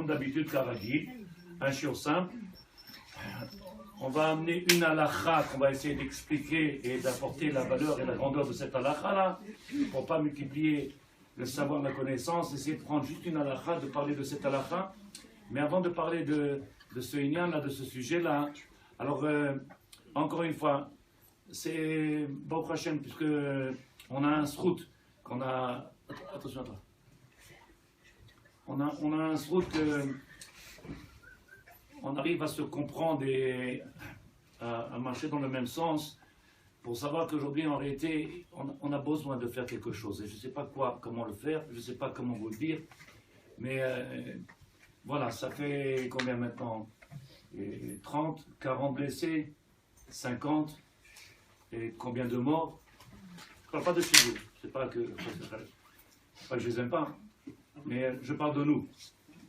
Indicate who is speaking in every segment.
Speaker 1: d'habitude, Karagi, un shiur simple. On va amener une halakha qu'on va essayer d'expliquer et d'apporter la valeur et la grandeur de cette halakha-là, pour ne pas multiplier le savoir, la connaissance, essayer de prendre juste une halakha, de parler de cette halakha. Mais avant de parler de ce inyan-là, de ce sujet-là, alors, encore une fois, c'est Baruch Hashem, puisque on a un srout, qu'on a... Attention à toi. On a un srout on arrive à se comprendre et à marcher dans le même sens pour savoir qu'aujourd'hui, en réalité, on a besoin de faire quelque chose. Et je ne sais pas comment le faire, je ne sais pas comment vous le dire, mais voilà, ça fait combien maintenant? 30, 40 blessés, 50, et combien de morts? Je ne parle pas de chez vous, c'est pas que je les aime pas, mais je parle de nous.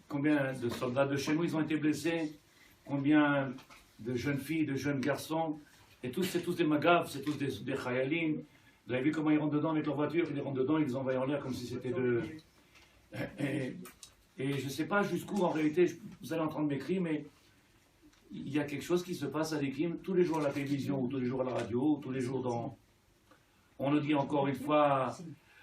Speaker 1: Combien de soldats de chez nous ils ont été blessés? Combien de jeunes filles, de jeunes garçons? Et tous, c'est tous des magaves, c'est tous des chayalim. Vous avez vu comment ils rentrent dedans avec leur voiture? Ils rentrent dedans, ils les envoient en l'air comme si c'était de... Et je ne sais pas jusqu'où, en réalité, vous allez entendre mes cris, mais il y a quelque chose qui se passe à l'Équim tous les jours à la télévision, ou tous les jours à la radio, ou tous les jours dans... On le dit encore une fois...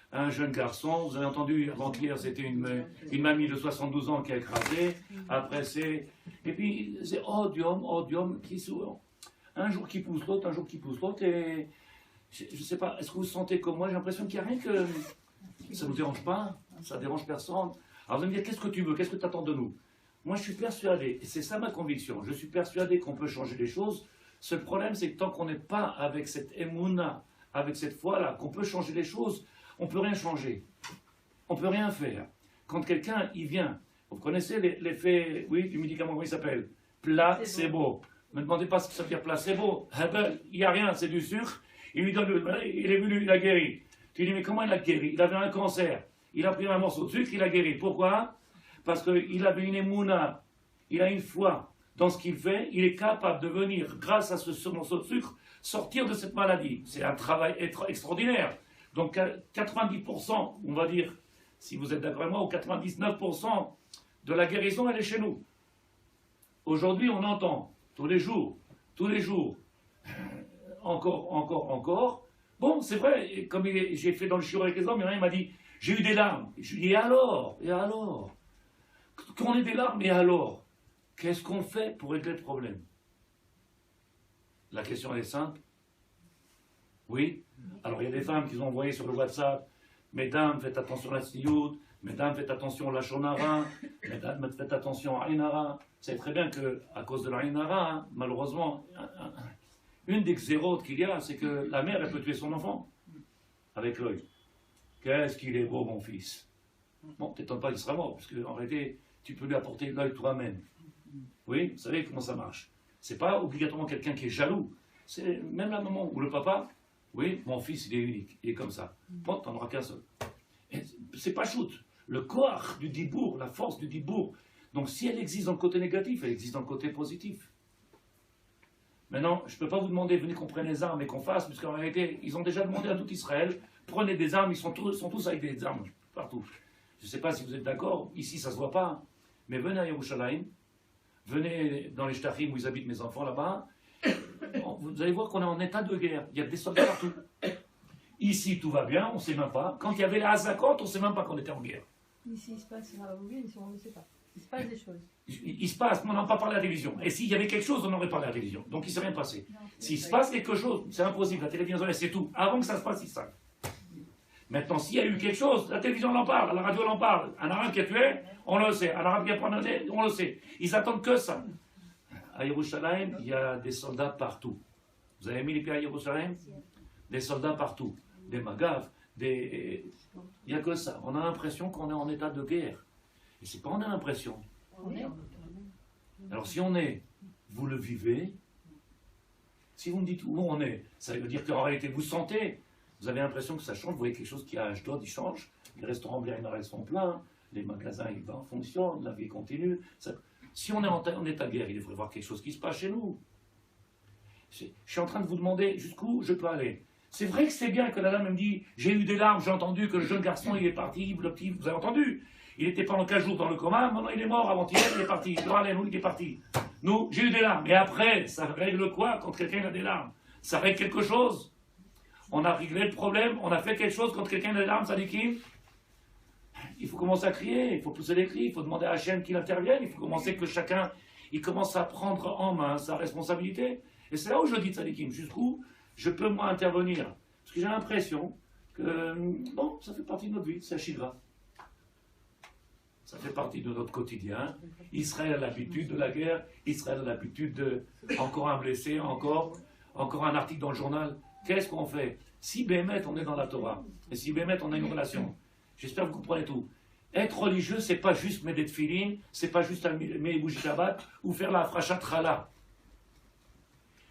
Speaker 1: Un jeune garçon, vous avez entendu avant-hier, c'était une mamie de 72 ans qui a écrasé. Après, c'est. Et puis, c'est odium, qui souvent. Un jour qui pousse l'autre, un jour qui pousse l'autre. Et je ne sais pas, est-ce que vous sentez comme moi? J'ai l'impression qu'il n'y a rien que. Ça ne vous dérange pas, ça ne dérange personne. Alors, vous allez me dire, qu'est-ce que tu veux? Qu'est-ce que tu attends de nous? Moi, je suis persuadé, et c'est ça ma conviction, je suis persuadé qu'on peut changer les choses. Ce problème, c'est que tant qu'on n'est pas avec cette émouna, avec cette foi-là, qu'on peut changer les choses, on ne peut rien changer. On ne peut rien faire. Quand quelqu'un, il vient, vous connaissez l'effet, oui, du médicament, comment il s'appelle? Placebo. Ne me demandez pas ce que ça veut dire placebo. Il n'y a rien, c'est du sucre. Il lui donne il est venu, il a guéri. Tu lui dis, mais comment il a guéri? Il avait un cancer. Il a pris un morceau de sucre, il a guéri. Pourquoi? Parce qu'il avait une émouna. Il a une foi dans ce qu'il fait. Il est capable de venir, grâce à ce morceau de sucre, sortir de cette maladie. C'est un travail extraordinaire. Donc 90%, on va dire, si vous êtes d'accord avec moi, ou 99% de la guérison, elle est chez nous. Aujourd'hui, on entend, tous les jours, encore. Bon, c'est vrai, comme j'ai fait dans le shiur avec les hommes, il m'a dit, j'ai eu des larmes. Je lui dis, et alors? Quand on a des larmes, et alors? Qu'est-ce qu'on fait pour régler le problème? La question elle est simple. Oui. Alors il y a des femmes qui ont envoyé sur le WhatsApp, mesdames, faites attention à la tzniut, mesdames, faites attention à la shonara, mesdames, faites attention à l'inara. Vous savez très bien qu'à cause de la inara, malheureusement, une des xérotes qu'il y a, c'est que la mère, elle peut tuer son enfant avec l'œil. Qu'est-ce qu'il est beau, mon fils. Bon, t'étonnes pas qu'il sera mort, parce qu'en réalité, tu peux lui apporter l'œil toi-même. Oui, vous savez comment ça marche. C'est pas obligatoirement quelqu'un qui est jaloux. C'est même la maman ou le papa. Oui, mon fils, il est unique, il est comme ça. Bon, t'en auras qu'un seul. C'est pas shoot. Le corps du dibour, la force du dibour. Donc si elle existe dans le côté négatif, elle existe dans le côté positif. Maintenant, je ne peux pas vous demander, venez qu'on prenne les armes et qu'on fasse, puisqu'en réalité, ils ont déjà demandé à tout Israël, prenez des armes, ils sont tous avec des armes, partout. Je ne sais pas si vous êtes d'accord, ici ça ne se voit pas, mais venez à Yerushalayim, venez dans les Shtachim où ils habitent mes enfants là-bas, vous allez voir qu'on est en état de guerre. Il y a des soldats partout. Ici, tout va bien, on ne sait même pas. Quand il y avait la Hazakot, on ne sait même pas qu'on était en guerre.
Speaker 2: Ici, il se passe, on ne sait pas. Il se passe des choses.
Speaker 1: Il se passe, mais on n'a pas parlé à la télévision. Et s'il y avait quelque chose, on aurait parlé à la télévision. Donc il ne s'est rien passé. S'il se passe quelque chose, c'est impossible. La télévision, c'est tout. Avant que ça se passe, ils savent. Maintenant, s'il y a eu quelque chose, la télévision en parle, la radio en parle. Un arabe qui a tué, on le sait. Un arabe qui a pris on le sait. Ils attendent que ça. À Yerushalayim, il y a des soldats partout. Vous avez mis les pieds à Yerushalayim? Des soldats partout. Des magaves, il n'y a que ça. On a l'impression qu'on est en état de guerre. Et c'est pas on a l'impression. Alors si on est, vous le vivez. Si vous me dites où on est, ça veut dire qu'en réalité vous sentez, vous avez l'impression que ça change, vous voyez quelque chose qui a Ashdod, il change, les restaurants Blérinard sont pleins, les magasins ils fonctionnent, la vie continue. Si on est en état de guerre, il devrait y avoir quelque chose qui se passe chez nous. Je suis en train de vous demander jusqu'où je peux aller. C'est vrai que c'est bien que la dame me dit, j'ai eu des larmes, j'ai entendu que le jeune garçon il est parti, le petit, vous avez entendu? Il était pendant 4 jours dans le coma, maintenant il est mort, avant-hier il est parti. Il est parti. Nous, j'ai eu des larmes. Et après, ça règle quoi quand quelqu'un a des larmes? Ça règle quelque chose? On a réglé le problème, on a fait quelque chose quand quelqu'un a des larmes, ça dit qui? Il faut commencer à crier, il faut pousser les cris, il faut demander à Hachem qu'il intervienne, il faut commencer que chacun, il commence à prendre en main sa responsabilité. Et c'est là où je dis tzadikim, jusqu'où je peux moi intervenir. Parce que j'ai l'impression que, bon, ça fait partie de notre vie, c'est un shigra. Ça fait partie de notre quotidien. Israël a l'habitude de la guerre, Israël a l'habitude de, encore un blessé, encore un article dans le journal. Qu'est-ce qu'on fait? Si Bémet, on est dans la Torah, et si Bémet, on a une relation, j'espère que vous comprenez tout. Être religieux, c'est pas juste mettre des tefilines, c'est pas juste mettre les bougies Shabbat ou faire la Afrashat Chala.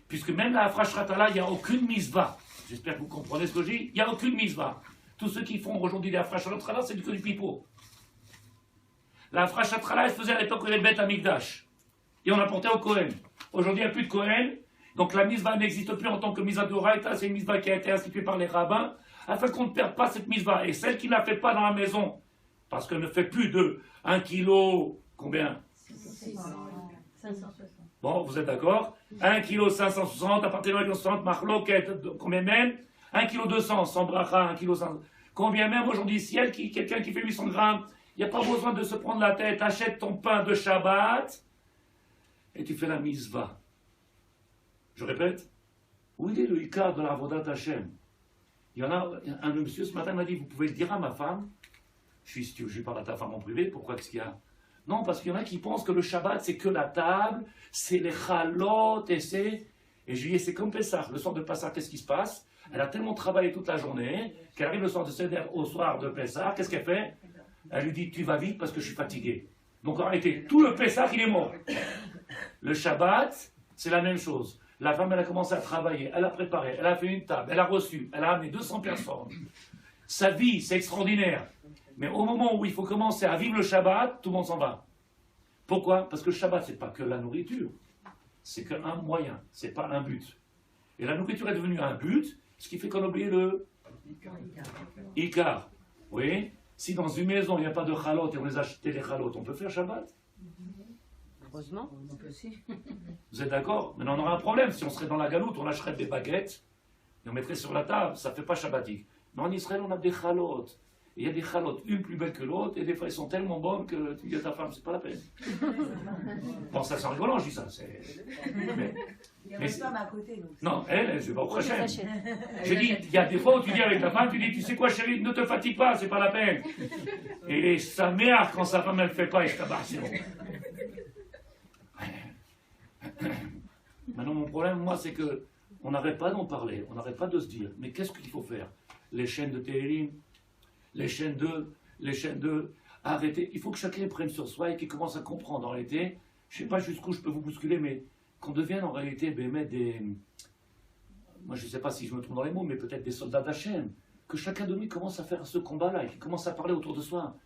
Speaker 1: Puisque même la Afrashat Chala, il n'y a aucune misva. J'espère que vous comprenez ce que je dis. Il n'y a aucune misva. Tous ceux qui font aujourd'hui des Afrashat Chala, c'est que du pipeau. La Afrashat Chala, elle se faisait à l'époque des bêtes à Mikdash. Et on apportait au Kohen. Aujourd'hui, il n'y a plus de Kohen. Donc la misva n'existe plus en tant que misva d'Oraita. C'est une misva qui a été instituée par les rabbins, afin qu'on ne perde pas cette misva. Et celle qui ne la fait pas dans la maison, parce qu'elle ne fait plus de 1 kilo, combien?
Speaker 2: 560.
Speaker 1: Bon, vous êtes d'accord? 1 kilo 560, à partir de 1,60 marloquet, combien même? 1 kilo 200, sans bracha, 1 kilo 500. Combien même aujourd'hui, si quelqu'un qui fait 800 grammes, il n'y a pas besoin de se prendre la tête, achète ton pain de Shabbat, et tu fais la misva. Je répète, où est le Ikar de la Avodat Hashem? Il y en a un monsieur ce matin m'a dit, vous pouvez le dire à ma femme? Je parle à ta femme en privé, pourquoi qu'est-ce qu'il y a? Non, parce qu'il y en a qui pensent que le Shabbat c'est que la table, c'est les chalotes et c'est... Et je lui dis, c'est comme Pessah, le soir de Pessah, qu'est-ce qui se passe? Elle a tellement travaillé toute la journée, qu'elle arrive le soir de Seder au soir de Pessah, qu'est-ce qu'elle fait? Elle lui dit, tu vas vite parce que je suis fatigué. Donc en réalité, tout le Pessah, il est mort. Le Shabbat, c'est la même chose. La femme, elle a commencé à travailler, elle a préparé, elle a fait une table, elle a reçu, elle a amené 200 personnes. Sa vie, c'est extraordinaire. Mais au moment où il faut commencer à vivre le Shabbat, tout le monde s'en va. Pourquoi? Parce que le Shabbat, c'est pas que la nourriture. C'est qu'un moyen, c'est pas un but. Et la nourriture est devenue un but, ce qui fait qu'on a oublié le Ikar. Oui? Si dans une maison, il n'y a pas de chalot et on les achète les chalotes, on peut faire Shabbat?
Speaker 3: Heureusement, on peut aussi.
Speaker 1: Vous êtes d'accord? Mais on aura un problème. Si on serait dans la galoute, on achèterait des baguettes et on mettrait sur la table, ça ne fait pas shabbatique. Mais en Israël, on a des chalotes. Il y a des chalotes, une plus belle que l'autre, et des fois, elles sont tellement bonnes que tu dis à ta femme, c'est pas la peine. Bon, ça c'est rigolant, je dis ça.
Speaker 4: Il y a une femme à côté. Donc
Speaker 1: non, elle, je vais pas au prochain. Je dis, il y a des fois où tu dis avec ta femme, tu dis, tu sais quoi, chérie, ne te fatigue pas, c'est pas la peine. Et sa mère, quand sa femme, elle ne fait pas, et je tabasse, c'est bon. Maintenant, mon problème, moi, c'est que on n'arrête pas d'en parler, on n'arrête pas de se dire, mais qu'est-ce qu'il faut faire? Les chaînes de Téhélim, les chaînes de, arrêtez. Il faut que chacun prenne sur soi et qu'il commence à comprendre en réalité. Je ne sais pas jusqu'où je peux vous bousculer, mais qu'on devienne en réalité des... Moi, je ne sais pas si je me trompe dans les mots, mais peut-être des soldats d'Hachem. Que chacun de nous commence à faire ce combat-là et qu'il commence à parler autour de soi.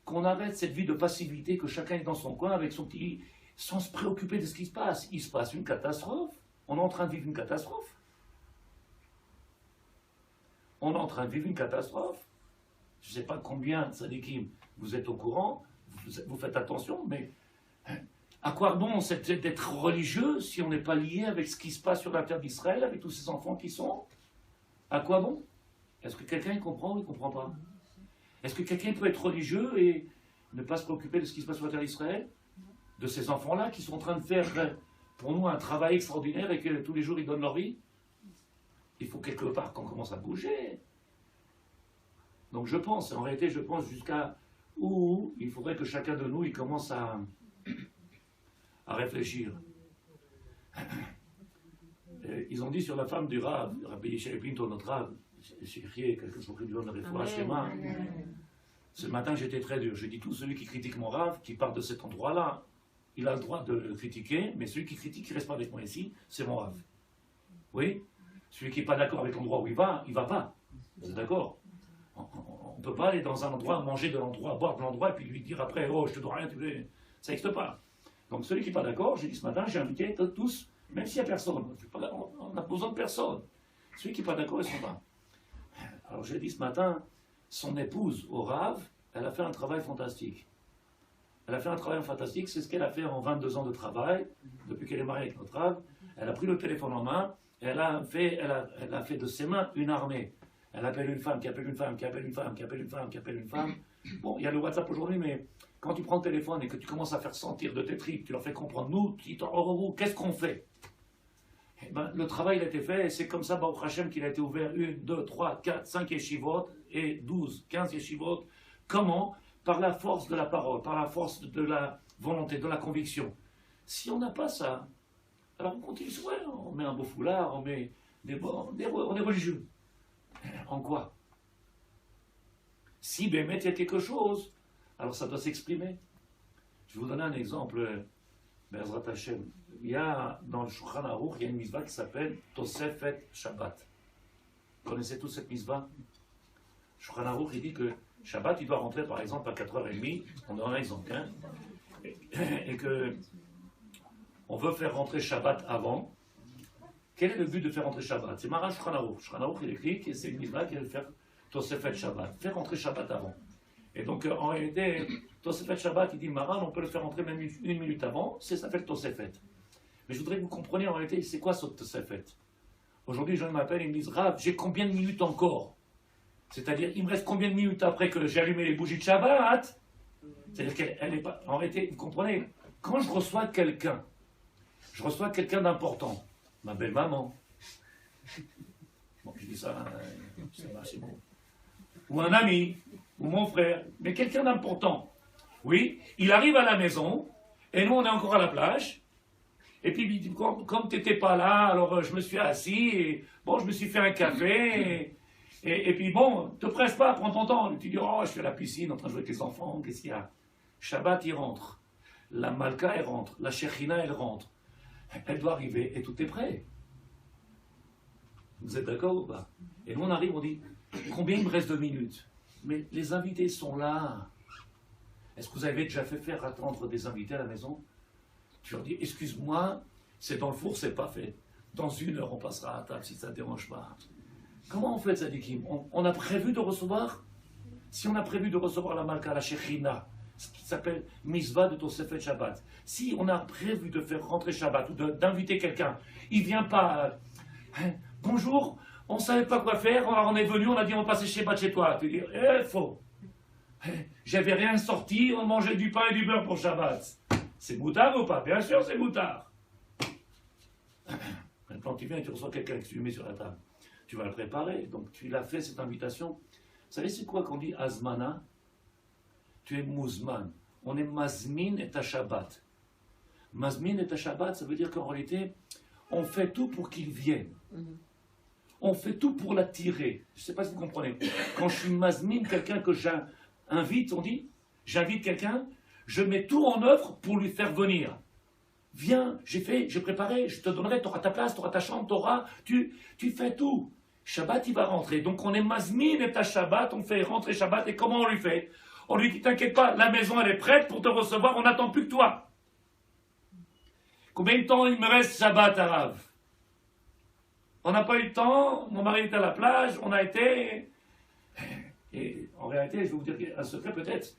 Speaker 1: Qu'on arrête cette vie de passivité, que chacun est dans son coin avec son petit... sans se préoccuper de ce qui se passe. Il se passe une catastrophe. On est en train de vivre une catastrophe. On est en train de vivre une catastrophe. Je ne sais pas combien de tzadikim vous êtes au courant, vous faites attention, mais à quoi bon d'être religieux si on n'est pas lié avec ce qui se passe sur la terre d'Israël, avec tous ces enfants qui sont? À quoi bon? Est-ce que quelqu'un comprend ou il ne comprend pas? Est-ce que quelqu'un peut être religieux et ne pas se préoccuper de ce qui se passe sur la terre d'Israël? De ces enfants-là qui sont en train de faire pour nous un travail extraordinaire et que tous les jours ils donnent leur vie? Il faut quelque part qu'on commence à bouger. Donc en réalité je pense jusqu'à où il faudrait que chacun de nous il commence à réfléchir. Ils ont dit sur la femme du Rav, Rabbi Yishai Pinto, notre Rav, quelque chose qui lui donne la réfoua Shlema. Ce matin j'étais très dur. Je dis tout celui qui critique mon Rav, qui part de cet endroit-là, il a le droit de le critiquer, mais celui qui critique, qui ne reste pas avec moi ici, c'est mon Rav. Oui? Celui qui n'est pas d'accord avec l'endroit où il va pas. Vous êtes d'accord? On ne peut pas aller dans un endroit, manger de l'endroit, boire de l'endroit, et puis lui dire après, oh, je te dois rien, ça n'existe pas. Donc celui qui n'est pas d'accord, j'ai dit ce matin, j'ai invité tous, même s'il n'y a personne, on n'a besoin de personne. Celui qui n'est pas d'accord, il s'en va. Alors j'ai dit ce matin, son épouse au Rav, elle a fait un travail fantastique. Elle a fait un travail fantastique, c'est ce qu'elle a fait en 22 ans de travail, depuis qu'elle est mariée avec notre Rav. Elle a pris le téléphone en main, et elle a fait de ses mains une armée. Elle appelle une femme, qui appelle une femme, qui appelle une femme, qui appelle une femme, qui appelle une femme. Bon, il y a le WhatsApp aujourd'hui, mais quand tu prends le téléphone et que tu commences à faire sentir de tes tripes, tu leur fais comprendre, nous, qu'est-ce qu'on fait? Eh ben, le travail il a été fait, et c'est comme ça, Baruch Hashem, qu'il a été ouvert 1, 2, 3, 4, 5 yeshivot, et 12, 15 yeshivot. Comment? Par la force de la parole, par la force de la volonté, de la conviction. Si on n'a pas ça, alors on continue, ouais, on met un beau foulard, on est religieux. En quoi? Si Bémet il y a quelque chose, alors ça doit s'exprimer. Je vais vous donner un exemple, Be'ezrat Hashem. Il y a dans le Shulchan Aruch, il y a une mitzvah qui s'appelle Tosefet Shabbat. Vous connaissez tous cette mitzvah? Shulchan Aruch, il dit que Shabbat, il doit rentrer par exemple à 4h30, on donne un exemple, hein, et que on veut faire rentrer Shabbat avant. Quel est le but de faire rentrer Shabbat? C'est Maran Shulchan Aruch. Shulchan Aruch, il écrit que c'est une mitzvah qui va faire Tosefet Shabbat, faire rentrer Shabbat avant. Et donc en réalité, Tosefet Shabbat, il dit Maran, on peut le faire rentrer même une minute avant, ça s'appelle Tosefet. Mais je voudrais que vous compreniez en réalité, c'est quoi ce Tosefet? Aujourd'hui, les gens m'appellent et me disent Rav, j'ai combien de minutes encore? C'est-à-dire, il me reste combien de minutes après que j'ai allumé les bougies de Shabbat? C'est-à-dire qu'elle n'est pas. En réalité, vous comprenez, quand je reçois quelqu'un d'important, ma belle-maman, bon, je dis ça, c'est bon, ou un ami, ou mon frère, mais quelqu'un d'important, oui, il arrive à la maison, et nous on est encore à la plage, et puis il dit, comme tu n'étais pas là, alors je me suis assis, et bon, je me suis fait un café, et puis bon, te presse pas, prends ton temps. Tu dis, oh, je suis à la piscine en train de jouer avec les enfants, qu'est-ce qu'il y a? Shabbat, il rentre. La Malka, elle rentre. La Shechina, elle rentre. Elle doit arriver et tout est prêt. Vous êtes d'accord ou pas? Et nous, on arrive, on dit, combien il me reste de minutes? Mais les invités sont là. Est-ce que vous avez déjà fait faire attendre des invités à la maison? Tu leur dis, excuse-moi, c'est dans le four, c'est pas fait. Dans 1 heure, on passera à table si ça ne dérange pas. Comment on fait, Tzadikim? On a prévu de recevoir? Si on a prévu de recevoir la Malka, la Shechina, ce qui s'appelle Mitzvah de Tosefet Shabbat, si on a prévu de faire rentrer Shabbat ou d'inviter quelqu'un, il ne vient pas, bonjour, on ne savait pas quoi faire, alors on est venu, on a dit on va passer Shabbat chez toi. Tu dis, faux. J'avais rien sorti, on mangeait du pain et du beurre pour Shabbat. C'est moutard ou pas? Bien sûr, c'est moutard. Maintenant, tu viens et tu reçois quelqu'un que tu lui mets sur la table. Tu vas le préparer, donc tu l'as fait cette invitation. Vous savez c'est quoi qu'on dit Azmana? Tu es Mouzman. On est Mazmin et ta Shabbat. Mazmin et ta Shabbat, ça veut dire qu'en réalité, on fait tout pour qu'il vienne. On fait tout pour l'attirer. Je ne sais pas si vous comprenez. Quand je suis Mazmin, quelqu'un que j'invite, on dit, j'invite quelqu'un, je mets tout en œuvre pour lui faire venir. Viens, j'ai préparé, je te donnerai, tu auras ta place, tu auras ta chambre, tu fais tout. Shabbat, il va rentrer. Donc on est Mazmin et ta Shabbat, on fait rentrer Shabbat. Et comment on lui fait? On lui dit, t'inquiète pas, la maison elle est prête pour te recevoir, on n'attend plus que toi. Combien de temps il me reste Shabbat, Arav? On n'a pas eu le temps, mon mari est à la plage, on a été... Et en réalité, je vais vous dire un secret peut-être.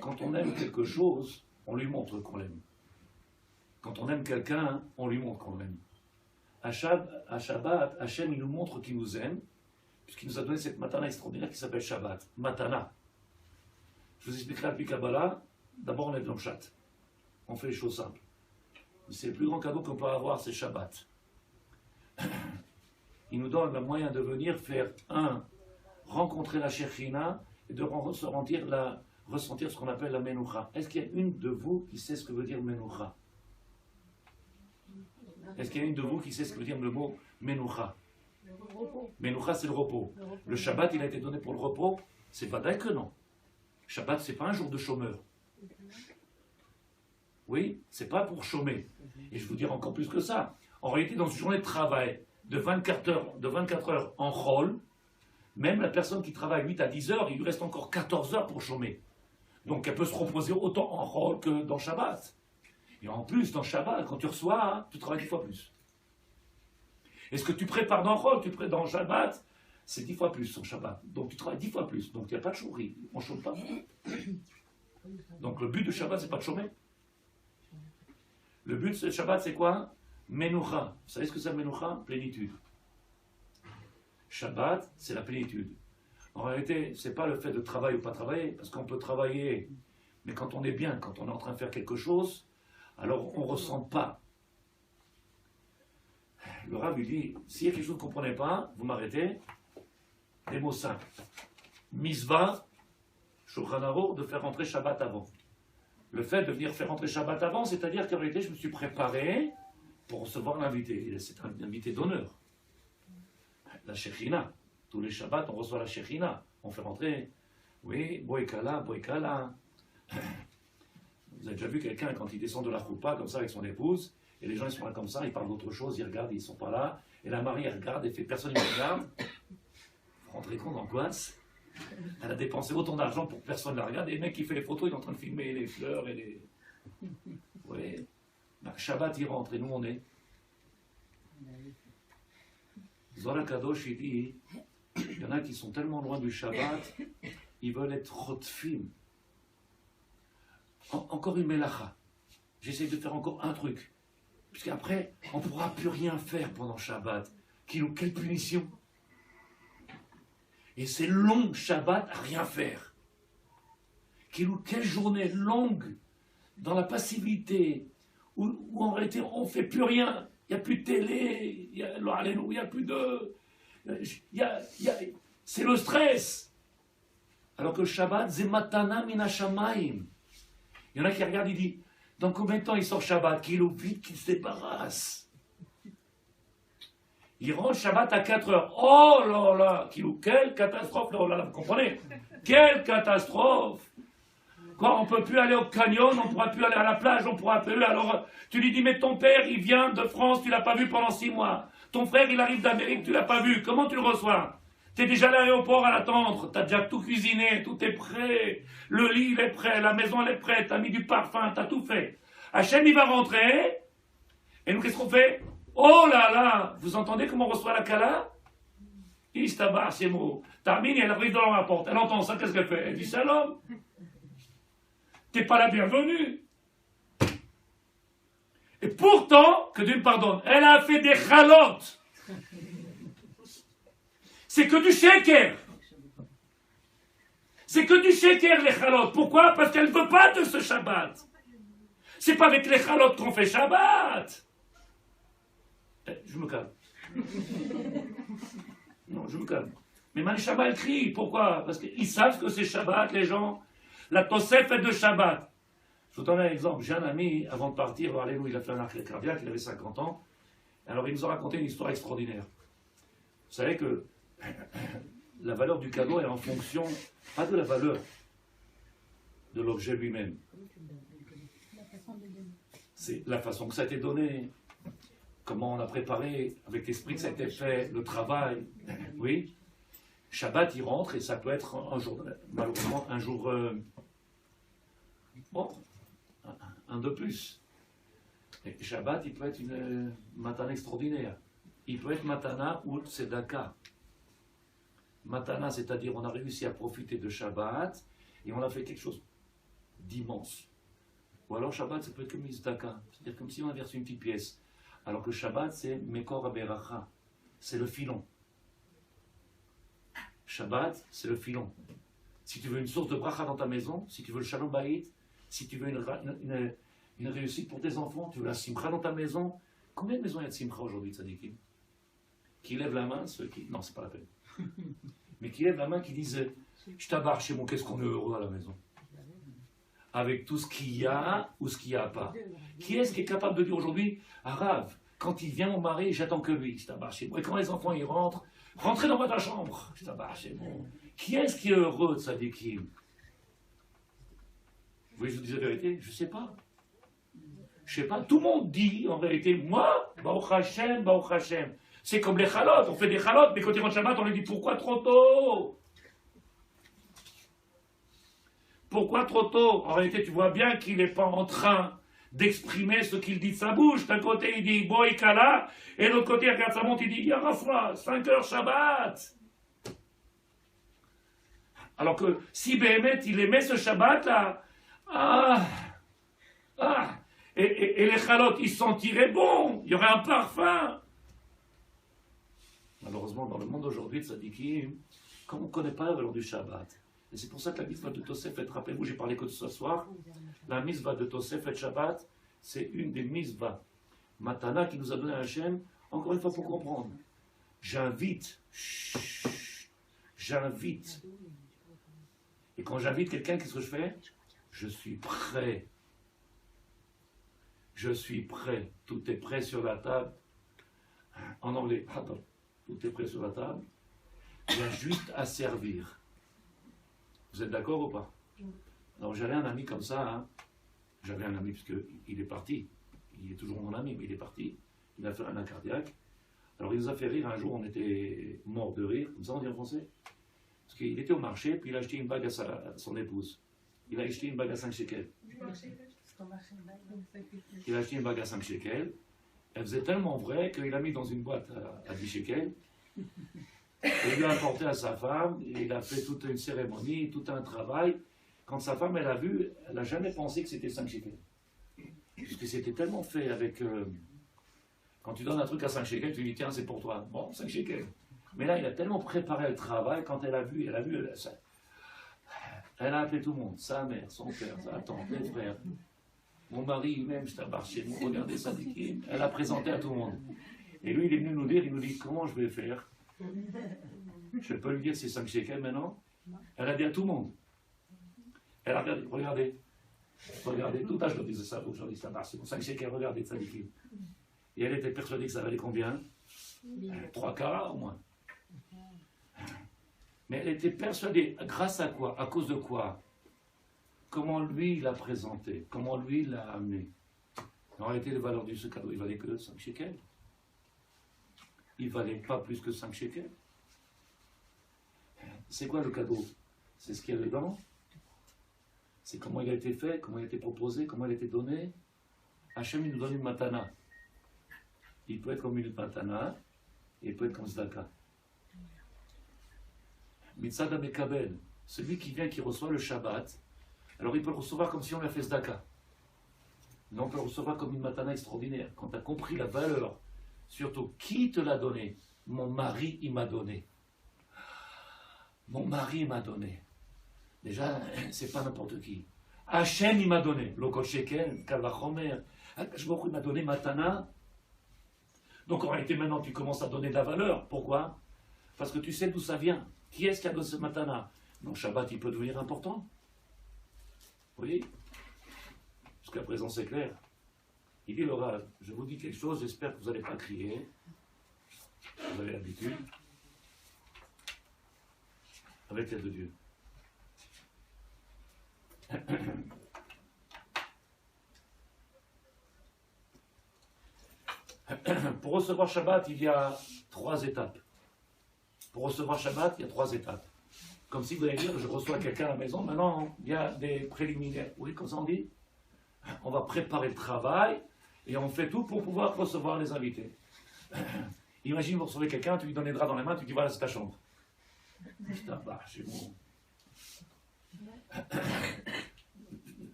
Speaker 1: Quand on aime quelque chose, on lui montre qu'on l'aime. Quand on aime quelqu'un, on lui montre qu'on l'aime. À Shabbat, Hachem, il nous montre qu'il nous aime, puisqu'il nous a donné cette matana extraordinaire qui s'appelle Shabbat. Matana. Je vous expliquerai depuis Kabbalah. D'abord, on est dans le chat. On fait les choses simples. C'est le plus grand cadeau qu'on peut avoir, c'est Shabbat. Il nous donne le moyen de venir faire, rencontrer la Shechina et de ressentir ce qu'on appelle la Menoucha. Est-ce qu'il y a une de vous qui sait ce que veut dire Menoucha? Est-ce qu'il y a une de vous qui sait ce que veut dire le mot Menoucha? Menoucha, c'est le repos. Le Shabbat, il a été donné pour le repos. C'est pas d'accord que non. Shabbat, c'est pas un jour de chômeur. Oui, c'est pas pour chômer. Et je vais vous dire encore plus que ça. En réalité, dans une journée de travail de 24 heures en rôle, même la personne qui travaille 8 à 10 heures, il lui reste encore 14 heures pour chômer. Donc elle peut se reposer autant en rôle que dans Shabbat. Et en plus, dans Shabbat, quand tu reçois, tu travailles 10 fois plus. Et ce que tu prépares dans rôle, tu prépares dans Shabbat, c'est 10 fois plus son Shabbat. Donc tu travailles 10 fois plus. Donc il n'y a pas de chouerie. On ne chôme pas. Donc le but de Shabbat, c'est pas de chômer. Le but de Shabbat, c'est quoi? Menoucha. Vous savez ce que c'est Menoucha? Plénitude. Shabbat, c'est la plénitude. En réalité, ce n'est pas le fait de travailler ou pas travailler, parce qu'on peut travailler, mais quand on est bien, quand on est en train de faire quelque chose, alors on ne ressent pas. Le Rav, il dit, s'il y a quelque chose que vous ne comprenez pas, vous m'arrêtez. Des mots simples. Misva, Shulchan Aruch, de faire rentrer Shabbat avant. Le fait de venir faire rentrer Shabbat avant, c'est-à-dire qu'en réalité, je me suis préparé pour recevoir l'invité. C'est un invité d'honneur. La Shekhinah. Tous les Shabbats, on reçoit la Shekhinah. On fait rentrer, oui, Boekala, Boekala. Vous avez déjà vu quelqu'un, quand il descend de la choupa, comme ça, avec son épouse, et les gens, ils sont là comme ça, ils parlent d'autre chose, ils regardent, ils ne sont pas là, et la mariée, elle regarde, elle fait personne ne regarde. Vous vous rendez compte d'angoisse? Elle a dépensé autant d'argent pour que personne ne la regarde, et le mec qui fait les photos, il est en train de filmer les fleurs et les... Oui. Shabbat, il rentre, et nous, on est... Zohar Kadosh, il dit, il y en a qui sont tellement loin du Shabbat, ils veulent être rotfim. Encore une melacha. J'essaie de faire encore un truc. Puisqu'après, on ne pourra plus rien faire pendant Shabbat. Quelle punition. Et c'est long Shabbat à rien faire. Quelle journée longue dans la passivité, où en réalité on ne fait plus rien. Il n'y a plus de télé, il n'y a plus de... c'est le stress. Alors que le Shabbat, c'est matana min hashamayim. Il y en a qui regardent, ils disent, dans combien de temps il sort Shabbat? Qu'il est vite qu'il se débarrasse. Il rentre Shabbat à 4 heures. Oh là là, quelle catastrophe, là, oh là là, vous comprenez? Quelle catastrophe! Quoi, on ne peut plus aller au canyon, on ne pourra plus aller à la plage, on ne pourra plus... Alors, tu lui dis, mais ton père, il vient de France, tu ne l'as pas vu pendant 6 mois. Ton frère, il arrive d'Amérique, tu ne l'as pas vu. Comment tu le reçois? Tu es déjà à l'aéroport à l'attendre, tu as déjà tout cuisiné, tout est prêt. Le lit, il est prêt, la maison, elle est prête, tu as mis du parfum, tu as tout fait. Hachem, il va rentrer, et nous, qu'est-ce qu'on fait? Oh là là, vous entendez comment on reçoit la Kala? Istabar, c'est mot. Tarmine, elle arrive dans la porte, elle entend ça, qu'est-ce qu'elle fait? Elle dit shalom. T'es pas la bienvenue. Et pourtant, que Dieu me pardonne, elle a fait des chalotes. C'est que du sheker. C'est que du sheker, les chalotes. Pourquoi? Parce qu'elle ne veut pas de ce Shabbat. C'est pas avec les chalotes qu'on fait Shabbat. Je me calme. Non, je me calme. Mais Mal Shabbat, elle crie. Pourquoi? Parce qu'ils savent que c'est Shabbat, les gens. La Tosef est de Shabbat. Je vous donne un exemple. J'ai un ami, avant de partir, il a fait un arrêt cardiaque, il avait 50 ans. Alors il nous a raconté une histoire extraordinaire. Vous savez que la valeur du cadeau est en fonction, pas de la valeur de l'objet lui-même. C'est la façon que ça a été donné, comment on a préparé, avec l'esprit que ça a été fait, le travail. Oui. Shabbat, il rentre et ça peut être un jour, malheureusement, un jour, bon, un de plus. Et Shabbat, il peut être une matana extraordinaire. Il peut être matana ou tzedaka. Matana, c'est-à-dire on a réussi à profiter de Shabbat et on a fait quelque chose d'immense. Ou alors Shabbat, ça peut être comme tzedaka, c'est-à-dire comme si on a versé une petite pièce. Alors que Shabbat, c'est mekor aberacha, c'est le filon. Shabbat, c'est le filon. Si tu veux une source de bracha dans ta maison, si tu veux le shalom bayit, si tu veux une réussite pour tes enfants, tu veux la simcha dans ta maison. Combien de maisons il y a de simcha aujourd'hui, tzadikim? Qui lèvent la main, ceux qui... Non, c'est pas la peine. Mais qui lèvent la main, qui disent je t'abarre chez moi, qu'est-ce qu'on est heureux à la maison. Avec tout ce qu'il y a ou ce qu'il n'y a pas. Qui est-ce qui est capable de dire aujourd'hui, Arav, quand il vient mon mari, j'attends que lui, je t'abarre chez moi. Et quand les enfants ils rentrent, rentrez dans votre chambre, je t'abarre chez moi. Qui est-ce qui est heureux de tzadikim? Vous voyez, je vous dis la vérité, je ne sais pas. Je ne sais pas. Tout le monde dit, en réalité, moi, Baruch Hashem, Baruch Hashem. C'est comme les chalotes, on fait des chalotes, mais quand il rentre Shabbat, on lui dit pourquoi trop tôt? Pourquoi trop tôt? En réalité, tu vois bien qu'il n'est pas en train d'exprimer ce qu'il dit de sa bouche. D'un côté, il dit Boy Kala, et de l'autre côté, il regarde sa montre, il dit Yarafra, 5 heures Shabbat. Alors que si Béhémet, il aimait ce Shabbat-là, et les chalotes, ils sentiraient bon, il y aurait un parfum. Malheureusement, dans le monde aujourd'hui de Tzadikim, comme on ne connaît pas la valeur du Shabbat, et c'est pour ça que la mitzvah de Tosefet, rappelez-vous, j'ai parlé que ce soir, la mitzvah de Tosefet Shabbat, c'est une des mitzvahs Matana qui nous a donné Hachem, encore une fois pour comprendre. J'invite. Et quand j'invite quelqu'un, qu'est-ce que je fais? Je suis prêt. Je suis prêt. Tout est prêt sur la table. En anglais, pardon. Tout est prêt sur la table. Il y a juste à servir. Vous êtes d'accord ou pas? Alors j'avais un ami comme ça. Hein. J'avais un ami, parce qu'il est parti. Il est toujours mon ami, mais il est parti. Il a fait un cardiaque. Alors il nous a fait rire. Un jour, on était mort de rire. Comme ça, on dit en français. Parce qu'il était au marché, puis il a acheté une bague à son épouse. Il a acheté une bague à 5 shekels. Il a acheté une bague à 5 shekels. Elle faisait tellement vrai qu'il l'a mis dans une boîte à 10 shekels. Et il l'a apporté à sa femme. Et il a fait toute une cérémonie, tout un travail. Quand sa femme, elle a vu, elle n'a jamais pensé que c'était 5 shekels. Parce que c'était tellement fait avec... quand tu donnes un truc à 5 shekels, tu dis, tiens, c'est pour toi. Bon, 5 shekels. Mais là, il a tellement préparé le travail, quand elle a vu, elle a appelé tout le monde, sa mère, son père, sa tante, les frères. Mon mari, même, je t'embarque chez nous, regardez ça, elle a présenté à tout le monde. Et lui, il est venu nous dire, il nous dit, comment je vais faire? Je peux lui dire, c'est 5 shekels maintenant? Elle a dit à tout le monde. Elle a regardé, tout âge, je leur disais ça, aujourd'hui, ça marche, c'est pour 5 shekels, regardez, ça dit. Et elle était persuadée que ça valait combien? 3 carats au moins. Mais elle était persuadée, grâce à quoi? À cause de quoi? Comment lui l'a présenté? Comment lui l'a amené? En réalité, les valeurs de ce cadeau, il valait que 5 shekels. Il valait pas plus que 5 shekels. C'est quoi le cadeau? C'est ce qu'il y a dedans. C'est comment il a été fait, comment il a été proposé, comment il a été donné. Hachem, il nous donne une matana. Il peut être comme une matana, et il peut être comme Zdaka. Mitzada Mekabel, celui qui vient, qui reçoit le Shabbat, alors il peut le recevoir comme si on l'a fait Zdaka. Mais on peut le recevoir comme une matana extraordinaire. Quand tu as compris la valeur, surtout qui te l'a donné? Mon mari, il m'a donné. Mon mari m'a donné. Déjà, c'est pas n'importe qui. Hachem, il m'a donné. Lokot Shekel, Kavachomer. Hachem, il m'a donné matana. Donc en réalité, maintenant, tu commences à donner de la valeur. Pourquoi? Parce que tu sais d'où ça vient. Qui est-ce qui a donné ce matana? Donc Shabbat, il peut devenir important. Vous voyez? Jusqu'à présent, c'est clair. Il dit, Laura, je vous dis quelque chose, j'espère que vous n'allez pas crier. Vous avez l'habitude. Avec l'aide de Dieu. Pour recevoir Shabbat, il y a 3 étapes. Pour recevoir Shabbat, il y a 3 étapes. Comme si vous allez dire, je reçois quelqu'un à la maison, maintenant, il y a des préliminaires. Oui, comme ça on dit. On va préparer le travail et on fait tout pour pouvoir recevoir les invités. Imagine, vous recevez quelqu'un, tu lui donnes les draps dans les mains, tu dis, voilà, c'est ta chambre. Putain, bah, c'est bon.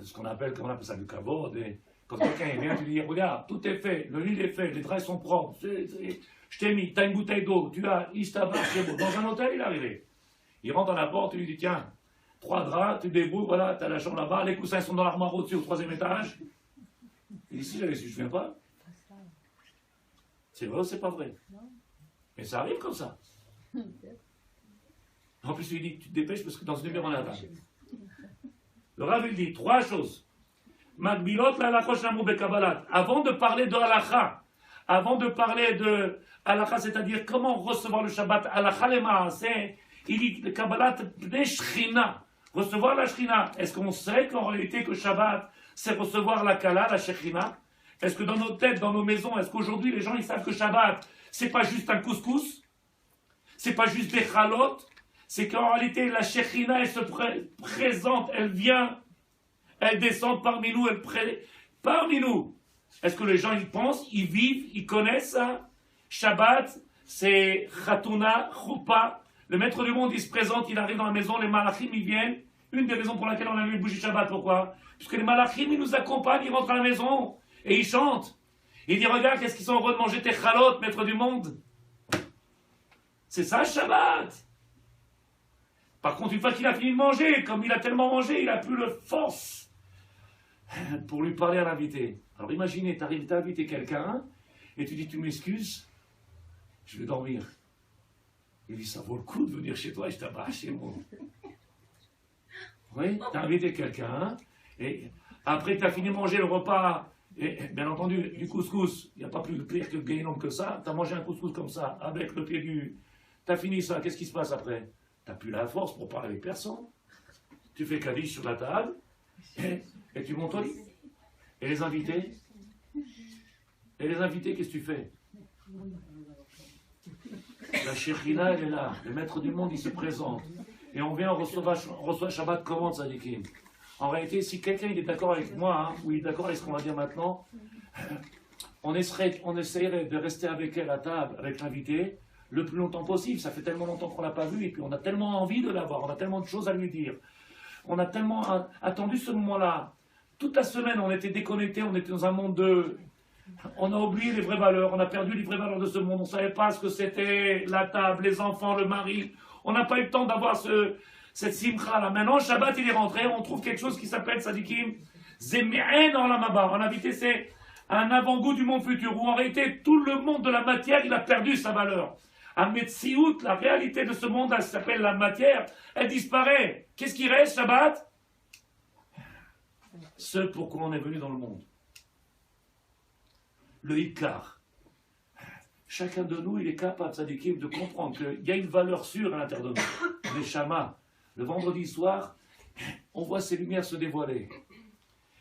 Speaker 1: Ce qu'on appelle, comment on appelle ça, du kavod. Quand quelqu'un vient, tu lui dis, regarde, tout est fait, le lit est fait, les draps sont propres, je t'ai mis, t'as une bouteille d'eau, tu as, il s'tabac, c'est beau. Dans un hôtel, il est arrivé. Il rentre dans la porte, tu lui dis, tiens, 3 draps, tu débrouilles, voilà, t'as la chambre là-bas, les coussins sont dans l'armoire au-dessus, au 3e étage. Il dit, si j'avais su, je viens pas. C'est vrai ou c'est pas vrai? Mais ça arrive comme ça. En plus, il dit, tu te dépêches parce que dans une demi-heure, on est à table. Le Rav, il dit 3 choses. Magbilot la halakha shamru bekabbalat. Avant de parler de halakha, avant de parler de halakha, c'est-à-dire comment recevoir le Shabbat, halakha lema, c'est, il dit le kabbalat bnei shechina, recevoir la shechina. Est-ce qu'on sait qu'en réalité que Shabbat, c'est recevoir la kala, la shechina? Est-ce que dans nos têtes, dans nos maisons, est-ce qu'aujourd'hui les gens ils savent que Shabbat, c'est pas juste un couscous, c'est pas juste des chalot, c'est qu'en réalité la shechina elle se présente, elle vient. Elle descend parmi nous, parmi nous. Est-ce que les gens y pensent, ils vivent, ils connaissent ça? Shabbat, c'est Khatuna, Choupa, Le maître du monde, il se présente, il arrive dans la maison, les malachim, ils viennent. Une des raisons pour laquelle on a mis les bougies Shabbat, pourquoi? Puisque les malachim, ils nous accompagnent, ils rentrent à la maison et ils chantent. Il dit, regarde, qu'est-ce qu'ils sont heureux de manger tes chalotes, maître du monde. C'est ça, Shabbat. Par contre, une fois qu'il a fini de manger, comme il a tellement mangé, il n'a plus de force pour lui parler à l'invité. Alors imaginez, tu arrives à inviter quelqu'un et tu dis, tu m'excuses, je vais dormir. Il dit, ça vaut le coup de venir chez toi et je t'abat chez moi. Oui, tu as invité quelqu'un et après tu as fini de manger le repas, et bien entendu, du couscous, il n'y a pas plus de pire que le guénom que ça. Tu as mangé un couscous comme ça, avec le pied du... Tu as fini ça, qu'est-ce qui se passe après? Tu n'as plus la force pour parler avec personne. Tu fais Kaddish sur la table et tu montes au lit. Et les invités? Et les invités, qu'est-ce que tu fais? La Shekhina, elle est là. Le maître du monde, il se présente. Et on vient, on reçoit Shabbat comment, Tzadikim? En réalité, si quelqu'un est d'accord avec moi, ou il est d'accord avec ce qu'on va dire maintenant, on essaierait de rester avec elle à table, avec l'invité, le plus longtemps possible. Ça fait tellement longtemps qu'on ne l'a pas vu, et puis on a tellement envie de l'avoir, on a tellement de choses à lui dire. On a tellement attendu ce moment-là. Toute la semaine, on était déconnectés, on était dans un monde de... On a oublié les vraies valeurs, on a perdu les vraies valeurs de ce monde, on ne savait pas ce que c'était la table, les enfants, le mari. On n'a pas eu le temps d'avoir cette simcha là. Maintenant, Shabbat il est rentré, on trouve quelque chose qui s'appelle Sadikim Zeme'en Olamaba. En réalité, c'est un avant-goût du monde futur, où en réalité, tout le monde de la matière, il a perdu sa valeur. À Metsiout, la réalité de ce monde, elle s'appelle la matière, elle disparaît. Qu'est-ce qui reste, Shabbat? Ce pourquoi on est venu dans le monde. Le Ikar. Chacun de nous, il est capable, Tzadikim, de comprendre qu'il y a une valeur sûre à l'intérieur de nous. Les Shama. Le vendredi soir, on voit ces lumières se dévoiler.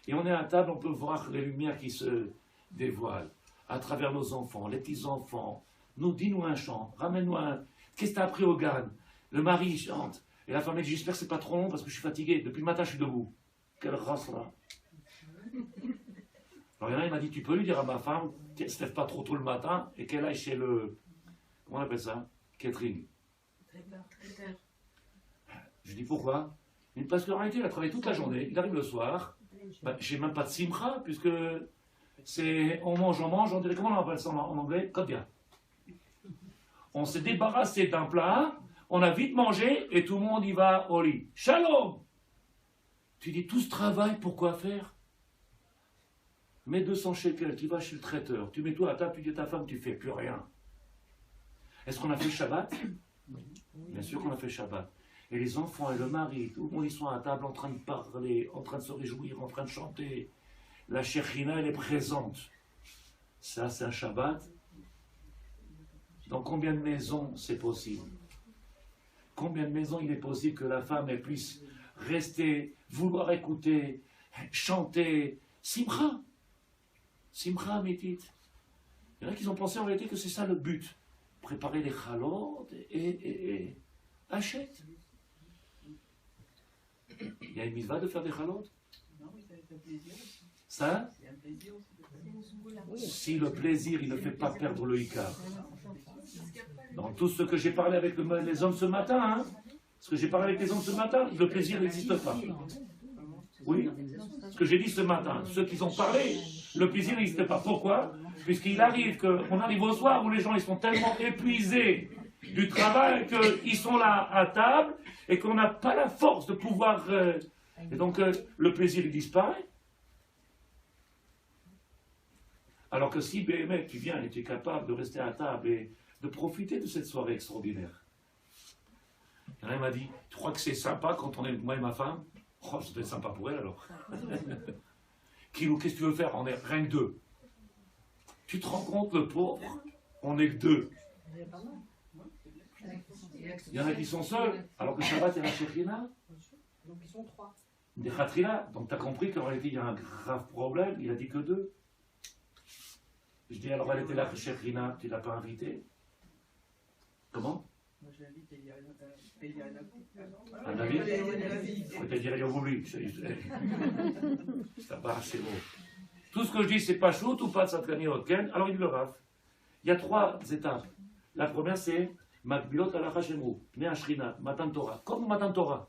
Speaker 1: Et on est à table, on peut voir les lumières qui se dévoilent à travers nos enfants, les petits-enfants. Nous, dis-nous un chant, ramène-nous un... Qu'est-ce que tu as appris au GAN? Le mari chante. Et la femme dit, j'espère que c'est pas trop long parce que je suis fatigué. Depuis le matin, je suis debout. Quelle race là. Alors il y en a, il m'a dit, tu peux lui dire à ma femme qu'elle ne se lève pas trop tôt le matin et qu'elle aille chez le... Comment on appelle ça? Catherine. Je dis, pourquoi? Il dit, parce qu'en réalité, il a travaillé toute la journée. Il arrive le soir. Ben, j'ai même pas de simcha, puisque c'est... On mange, on dirait, comment on appelle ça en anglais? Kodia. On s'est débarrassé d'un plat, on a vite mangé et tout le monde y va au lit. Shalom! Tu dis, tout ce travail, pourquoi faire? Mets 200 shekels, tu vas chez le traiteur, tu mets toi à table, tu dis à ta femme, tu fais plus rien. Est-ce qu'on a fait Shabbat? Bien sûr qu'on a fait Shabbat. Et les enfants et le mari, tout le monde, ils sont à table en train de parler, en train de se réjouir, en train de chanter. La Shekhina, elle est présente. Ça, c'est un Shabbat. Dans combien de maisons c'est possible? Combien de maisons il est possible que la femme elle puisse rester, vouloir écouter, chanter, simcha? Simcha métit. Il y en a qui ont pensé en réalité que c'est ça le but. Préparer les chalotes et achète. Il y a une mitzvah de faire des chalotes?
Speaker 4: Non, mais ça fait plaisir.
Speaker 1: Ça?
Speaker 4: C'est un plaisir aussi.
Speaker 1: Si le plaisir, il ne fait pas perdre le ikar. Dans tout ce que j'ai parlé avec les hommes ce matin, hein, ce que j'ai parlé avec les hommes ce matin, le plaisir n'existe pas. Oui, ce que j'ai dit ce matin, ceux qui ont parlé, le plaisir n'existe pas. Pourquoi? Puisqu'il arrive qu'on arrive au soir où les gens ils sont tellement épuisés du travail qu'ils sont là à table et qu'on n'a pas la force de pouvoir... et donc le plaisir il disparaît. Alors que si BMF, tu viens et tu es capable de rester à table et de profiter de cette soirée extraordinaire. Il y en a qui m'a dit, tu crois que c'est sympa quand on est moi et ma femme? Oh, c'était sympa pour elle alors. Kilo, qu'est-ce que tu veux faire? On est rien que deux. Tu te rends compte, le pauvre? On n'est que deux. Il y en a qui sont seuls, alors que Shabbat et la Shekhina.
Speaker 2: Donc ils sont 3.
Speaker 1: Des Khatrila. Donc tu as compris qu'en réalité il y a un grave problème, il a dit que 2. Je dis alors elle était là, Shekhina, tu ne l'as pas invitée? Comment?
Speaker 4: Moi je l'invite à y aller.
Speaker 1: Un avis? C'est-à-dire il a voulu. Ça va, c'est beau. Tout ce que je dis, c'est pas chaud ou pas de s'entraîner au Ken. Alors il le raf. Il y a 3 étapes. La première, c'est Makbilot alacha shemru, pnei ashrina, Matan Torah. Comme au Matan Torah.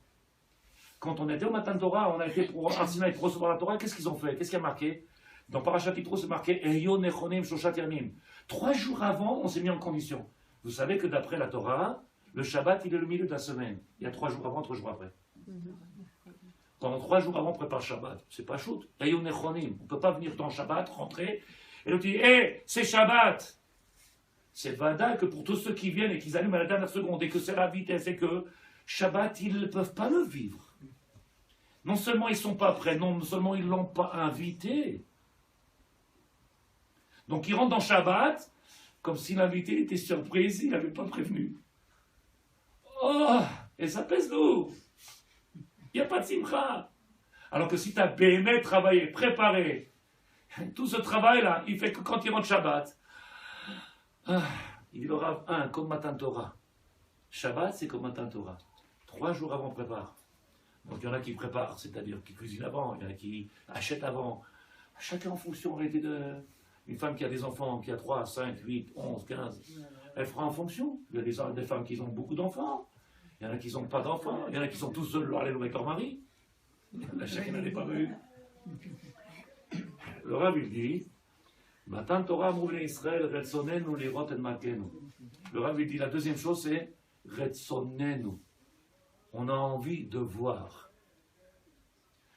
Speaker 1: Quand on était au Matan Torah, on a été pour Arsinaï pour recevoir la Torah, qu'est-ce qu'ils ont fait? Qu'est-ce qui a marqué? Dans Parashat Yitro, c'est marqué Eyo nechonim shoshat yamim. 3 jours avant, on s'est mis en condition. Vous savez que d'après la Torah, le Shabbat, il est le milieu de la semaine. Il y a 3 jours avant, 3 jours après. Pendant 3 jours avant, on prépare Shabbat. C'est pas shoot. Eyo nechonim. On ne peut pas venir dans Shabbat, rentrer, et l'autre dit hé, c'est Shabbat. C'est vada que pour tous ceux qui viennent et qui allument à la dernière seconde et que c'est la vitesse et que Shabbat, ils ne peuvent pas le vivre. Non seulement ils ne sont pas prêts, non seulement ils ne l'ont pas invité. Donc ils rentrent dans Shabbat comme si l'invité était surprise, il n'avait pas prévenu. Oh, et ça pèse lourd. Il n'y a pas de simcha. Alors que si tu as bémet travaillé, préparé, tout ce travail-là, il fait que quand il rentre Shabbat, il aura un comme Matan Torah. Shabbat, c'est comme Matan Torah. 3 jours avant, on prépare. Donc il y en a qui préparent, c'est-à-dire qui cuisinent avant, il y en a qui achètent avant. Chacun en fonction en réalité de... Une femme qui a des enfants, qui a 3, 5, 8, 11, 15, elle fera en fonction. Il y a des femmes qui ont beaucoup d'enfants, il y en a qui n'ont pas d'enfants, il y en a qui sont tous seuls à aller avec leur mari. Chacun n'en est pas vu. Le Rav il dit, Matan Torah mouvle Israël, Retsonenu lirot et makenu. Le Rav il dit, la deuxième chose c'est Retsonenu. On a envie de voir.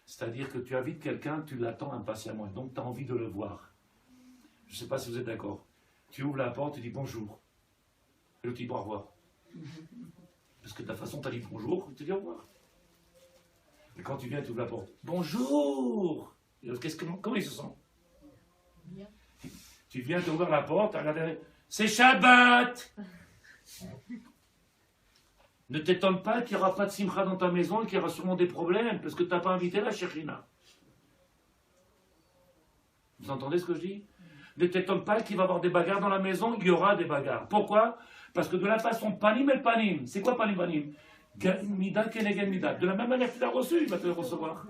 Speaker 1: C'est-à-dire que tu invites quelqu'un, tu l'attends impatiemment, donc tu as envie de le voir. Je ne sais pas si vous êtes d'accord. Tu ouvres la porte, tu dis bonjour. Et l'autre dit au revoir. Parce que de ta façon, tu as dit bonjour, tu dis au revoir. Et quand tu viens, tu ouvres la porte. Bonjour. Et l'autre, comment il se sent?
Speaker 3: Bien.
Speaker 1: Tu viens, tu ouvres la porte, tu regardes, c'est Shabbat. Ne t'étonne pas qu'il n'y aura pas de simcha dans ta maison et qu'il y aura sûrement des problèmes, parce que tu n'as pas invité la Shekhinah. Vous entendez ce que je dis? Ne t'étonne pas qu'il va y avoir des bagarres dans la maison, il y aura des bagarres. Pourquoi? Parce que de la façon panim et panim, c'est quoi panim panim? Mida kenegen mida. De la même manière que tu l'as reçu, il va te le recevoir.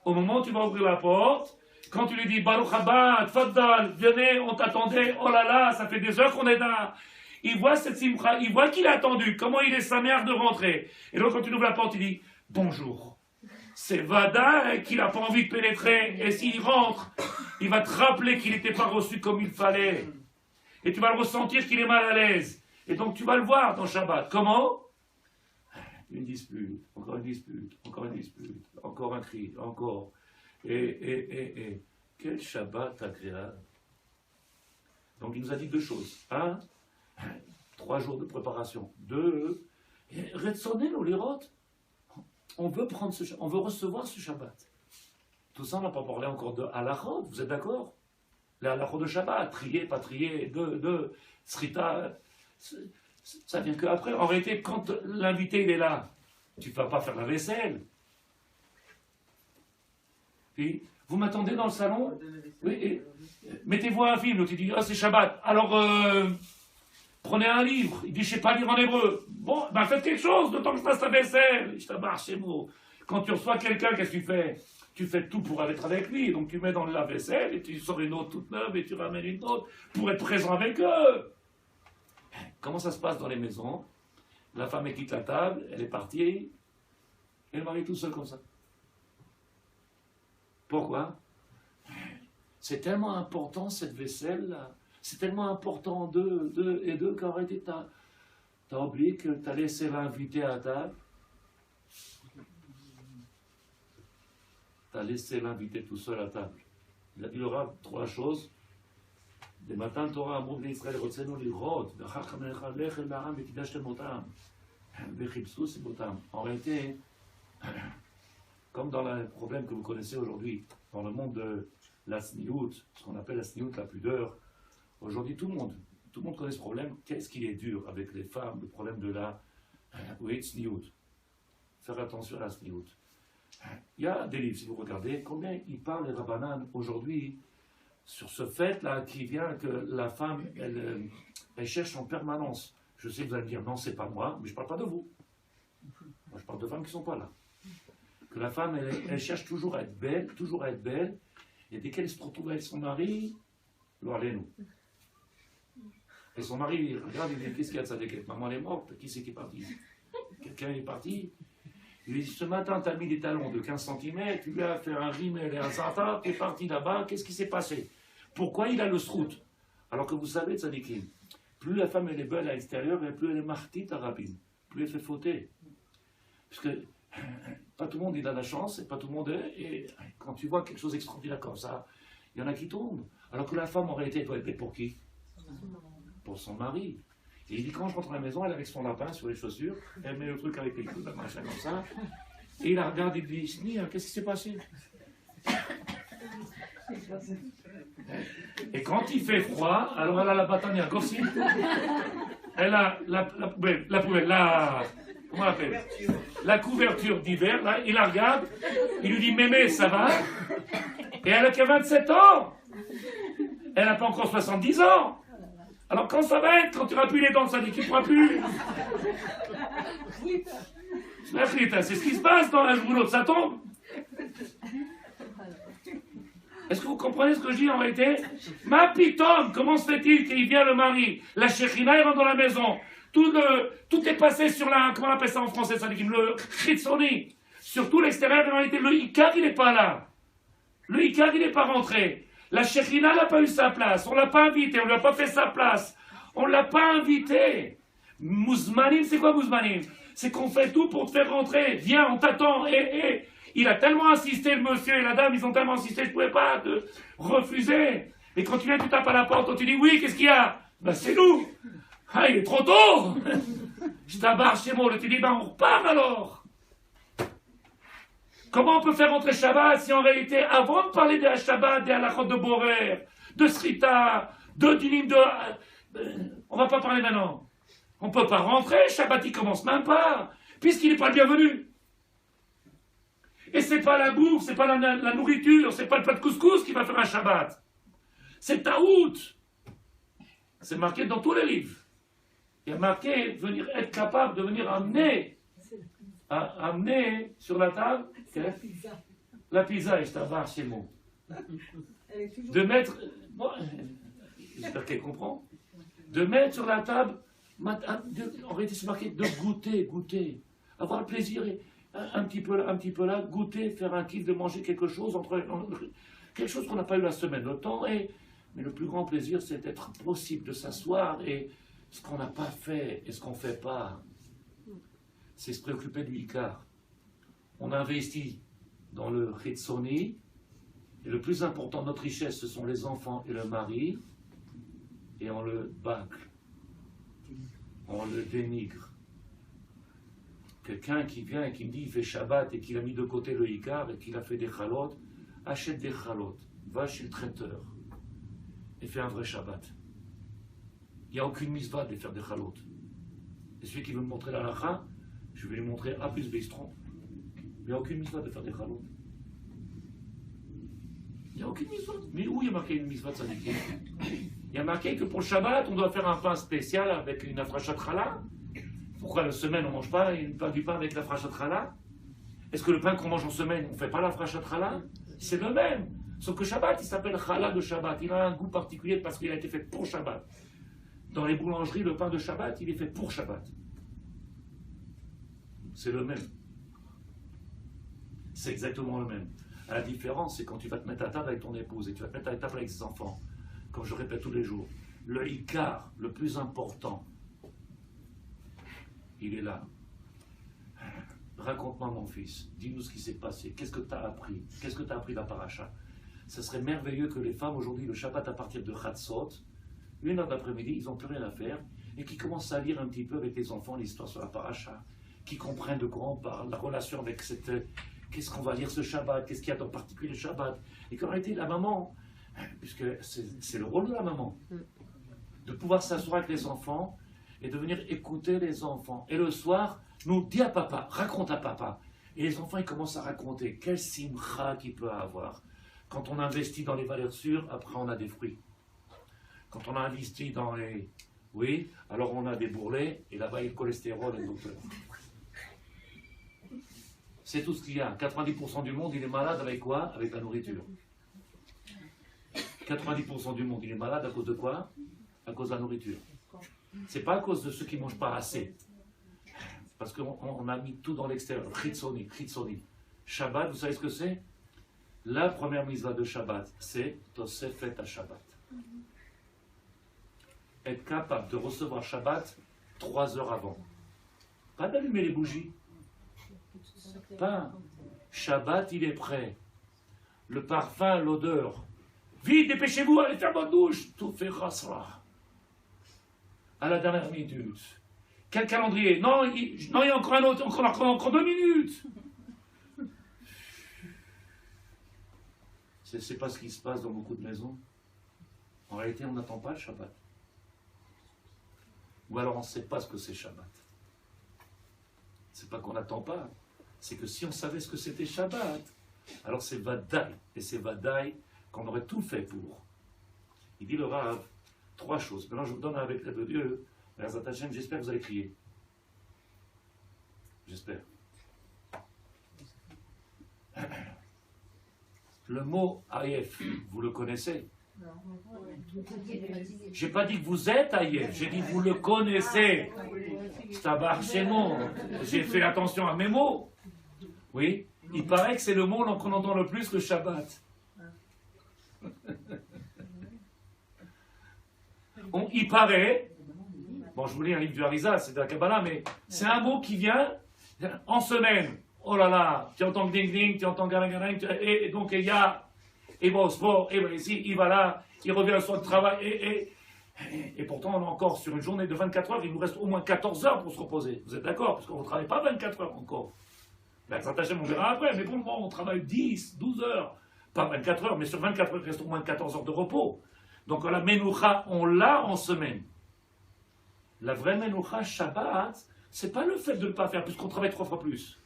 Speaker 1: Au moment où tu vas ouvrir la porte, quand tu lui dis Baruch haba, tfaddal, venez, on t'attendait, oh là là, ça fait des heures qu'on est là. Il voit cette simcha, il voit qu'il a attendu, comment il est sa mère de rentrer. Et donc quand tu ouvres la porte, il dit bonjour. C'est Vada qu'il n'a pas envie de pénétrer. Et s'il rentre, il va te rappeler qu'il n'était pas reçu comme il fallait. Et tu vas le ressentir qu'il est mal à l'aise. Et donc tu vas le voir dans Shabbat. Comment? Une dispute, encore une dispute, encore une dispute, encore un cri, encore. Et. Quel Shabbat agréable. Donc il nous a dit 2 choses. 1, 3 jours de préparation. 2, Retsonenu lirot. On veut prendre on veut recevoir ce Shabbat. Tout ça, on n'a pas parlé encore de halachot, vous êtes d'accord? Les halachot de Shabbat, trier, pas trier, de srita, ça vient qu'après. En réalité, quand l'invité il est là, tu ne vas pas faire la vaisselle. Puis, vous m'attendez dans le salon? Oui, mettez-vous un film, tu dis, c'est Shabbat. Alors, prenez un livre. Il dit, je ne sais pas lire en hébreu. Bon, ben faites quelque chose, de temps que je fasse la vaisselle. Je t'amarre chez moi. Quand tu reçois quelqu'un, qu'est-ce que tu fais? Tu fais tout pour être avec lui. Donc tu mets dans la vaisselle et tu sors une autre toute neuve et tu ramènes une autre pour être présent avec eux. Comment ça se passe dans les maisons? La femme elle quitte la table, elle est partie, et le mari est tout seul comme ça. Pourquoi? C'est tellement important cette vaisselle-là. C'est tellement important d'eux qu'en réalité, t'as oublié que t'as laissé l'invité à table. T'as laissé l'invité tout seul à table. Il a dit le Rav 3 choses. Des matins, Torah, amour d'Israël, rotsenu lirot, v'achar chamecha lechem la'am v'kidashtem otam, v'chipsu sibotam. En réalité, comme dans le problème que vous connaissez aujourd'hui, dans le monde de la sniout, ce qu'on appelle la sniout, la pudeur, aujourd'hui tout le monde connaît ce problème. Qu'est-ce qui est dur avec les femmes, le problème de la sniout? Faire attention à la sniout. Il y a des livres, si vous regardez, combien ils parlent les rabbanan aujourd'hui sur ce fait-là qui vient que la femme, elle cherche en permanence. Je sais que vous allez me dire, non, c'est pas moi, mais je ne parle pas de vous. Moi, je parle de femmes qui ne sont pas là. Que la femme, elle cherche toujours à être belle, et dès qu'elle se retrouve avec son mari, alors allez-nous. Et son mari, il regarde, il dit, qu'est-ce qu'il y a de Tzaddik? Maman elle est morte, qui c'est qui est parti? Quelqu'un est parti. Il lui dit, ce matin, tu as mis des talons de 15 cm, tu lui as fait un rimel et un zata, tu es parti là-bas, qu'est-ce qui s'est passé? Pourquoi il a le srout? Alors que vous savez, Tzaddikim, plus la femme elle est belle à l'extérieur, et plus elle est martite à rapide, plus elle fait fauter. Parce que pas tout le monde il a la chance, et pas tout le monde est, et quand tu vois quelque chose d'extraordinaire comme ça, il y en a qui tombent. Alors que la femme en réalité, elle doit être pour qui? Pour son mari. Et il dit, quand je rentre à la maison, elle est avec son lapin sur les chaussures, elle met le truc avec les coudes, machin comme ça, et il la regarde et lui dit, Sni, qu'est-ce qui s'est passé? Et quand il fait froid, alors elle a la batania corsi, elle a la poubelle, comment on l'appelle? La couverture d'hiver, là, il la regarde, il lui dit, mémé, ça va? Et elle a que 27 ans, elle n'a pas encore 70 ans. Alors quand ça va être, quand tu n'auras plus les dents, ça dit qu'il ne pourra plus. C'est ce qui se passe dans la journée, ça tombe. Est-ce que vous comprenez ce que je dis en réalité? Ma pitom, comment se fait-il qu'il vient le mari? La Shekhinah, il rentre dans la maison. Tout est passé sur la, comment on appelle ça en français, ça dit le Chitsoni. Sur tout l'extérieur, en réalité, le Ikar, il n'est pas là. Le Ikar, il n'est pas rentré. La Shekhinah n'a pas eu sa place. On ne l'a pas invité, on ne lui a pas fait sa place. On ne l'a pas invité. Mouzmanim, c'est quoi Mouzmanim? C'est qu'on fait tout pour te faire rentrer. Viens, on t'attend. Il a tellement insisté, le monsieur et la dame, ils ont tellement insisté, je ne pouvais pas te refuser. Et quand tu viens, tu tapes à la porte, on te dit, oui, qu'est-ce qu'il y a? Ben, c'est nous. Ah, il est trop tôt. Je t'abarre chez moi. Tu dis, ben, on repart alors. Comment on peut faire rentrer Shabbat si en réalité, avant de parler de la Shabbat, des halachot de Borer, de Srita, de Dinim, on ne va pas parler maintenant. On ne peut pas rentrer, Shabbat il commence même pas, puisqu'il n'est pas le bienvenu. Et c'est pas la bouffe, c'est pas la nourriture, c'est pas le plat de couscous qui va faire un Shabbat. C'est Taout. C'est marqué dans tous les livres. Il y a marqué être capable de venir amener sur la table la pizza, et je t'avare chez moi. De mettre, bon, j'espère qu'elle comprend, de mettre sur la table, en réalité c'est marqué de goûter, avoir le plaisir, un petit peu là, goûter, faire un kiff de manger quelque chose, quelque chose qu'on n'a pas eu la semaine, le temps, mais le plus grand plaisir c'est d'être possible de s'asseoir et ce qu'on n'a pas fait et ce qu'on ne fait pas, c'est se préoccuper du Ikar. On investit dans le Chitsoni, et le plus important de notre richesse, ce sont les enfants et le mari, et on le bâcle, on le dénigre. Quelqu'un qui vient et qui me dit il fait Shabbat et qu'il a mis de côté le Ikar et qu'il a fait des chalotes, achète des chalotes, va chez le traiteur et fais un vrai Shabbat. Il n'y a aucune mitzvah de faire des chalotes. Et celui qui veut me montrer la lacha, je vais lui montrer A plus Bistron. Il n'y a aucune mitzvah de faire des chalotes. Il n'y a aucune mitzvah. Mais où il y a marqué une mitzvah de tzadikim? Il y a marqué que pour le Shabbat, on doit faire un pain spécial avec une afrachat challah. Pourquoi la semaine on ne mange pas du pain avec l'afrachat challah? Est-ce que le pain qu'on mange en semaine, on ne fait pas l'afrachat challah? C'est le même. Sauf que Shabbat, il s'appelle challah de Shabbat. Il a un goût particulier parce qu'il a été fait pour Shabbat. Dans les boulangeries, le pain de Shabbat, il est fait pour Shabbat. C'est le même. C'est exactement le même. La différence, c'est quand tu vas te mettre à table avec ton épouse et tu vas te mettre à table avec ses enfants, comme je répète tous les jours, le Ikar, le plus important, il est là. Raconte-moi mon fils, dis-nous ce qui s'est passé, qu'est-ce que tu as appris, qu'est-ce que tu as appris de la paracha. Ça serait merveilleux que les femmes aujourd'hui, le Shabbat à partir de Chatzot, 1h d'après-midi, ils n'ont plus rien à faire, et qui commencent à lire un petit peu avec les enfants l'histoire sur la paracha, qui comprennent de quoi on parle, la relation avec cette... Qu'est-ce qu'on va lire ce Shabbat, qu'est-ce qu'il y a dans particulier le Shabbat. Et qu'en réalité, la maman, puisque c'est le rôle de la maman, de pouvoir s'asseoir avec les enfants et de venir écouter les enfants. Et le soir, nous dis à papa, raconte à papa. Et les enfants, ils commencent à raconter quel simcha qu'il peut avoir. Quand on investit dans les valeurs sûres, après on a des fruits. Quand on a investi dans les... Oui, alors on a des bourrelets, et là-bas il y a le cholestérol et le docteur. C'est tout ce qu'il y a. 90% du monde, il est malade avec quoi? Avec la nourriture. 90% du monde, il est malade à cause de quoi? À cause de la nourriture. C'est pas à cause de ceux qui ne mangent pas assez. Parce qu'on a mis tout dans l'extérieur. Chitzoni, chitzoni. Shabbat, vous savez ce que c'est? La première mitzvah de Shabbat, c'est Tosefet à Shabbat. Être capable de recevoir Shabbat 3 heures avant. Pas d'allumer les bougies. Pas. Shabbat, il est prêt. Le parfum, l'odeur. Vite, dépêchez-vous, allez faire votre douche. Tout fait rasra. À la dernière minute. Quel calendrier? Non, il y a encore un autre, encore 2 minutes. C'est pas ce qui se passe dans beaucoup de maisons. En réalité, on n'attend pas le Shabbat. Ou alors on ne sait pas ce que c'est Shabbat. C'est pas qu'on n'attend pas. C'est que si on savait ce que c'était Shabbat, alors c'est Vadaï. Et c'est Vadaï qu'on aurait tout fait pour. Il dit le Rav, 3 choses. Maintenant je vous donne avec l'aide de Dieu. J'espère que vous allez crier. J'espère. Le mot Aïef, vous le connaissez? J'ai pas dit que vous êtes Aïef, j'ai dit que vous le connaissez. J'ai fait attention à mes mots. Oui, il paraît que c'est le mot qu'on entend le plus, le Shabbat. Il paraît, bon je vous lis un livre du Harizal, c'est de la Kabbalah, mais c'est un mot qui vient en semaine. Oh là là, tu entends ding ding, tu entends galang, et donc il y a, il va au sport, et va ici, il va là, il revient le soir de travail, et pourtant on est encore sur une journée de 24 heures, il nous reste au moins 14 heures pour se reposer. Vous êtes d'accord? Parce qu'on ne travaille pas 24 heures encore. La Hachem, on verra après, mais pour le moment on travaille 10, 12 heures, pas 24 heures, mais sur 24 heures il reste au moins 14 heures de repos. Donc la Menoucha, on l'a en semaine. La vraie Menoucha, Shabbat, c'est pas le fait de ne pas faire, puisqu'on travaille 3 fois plus.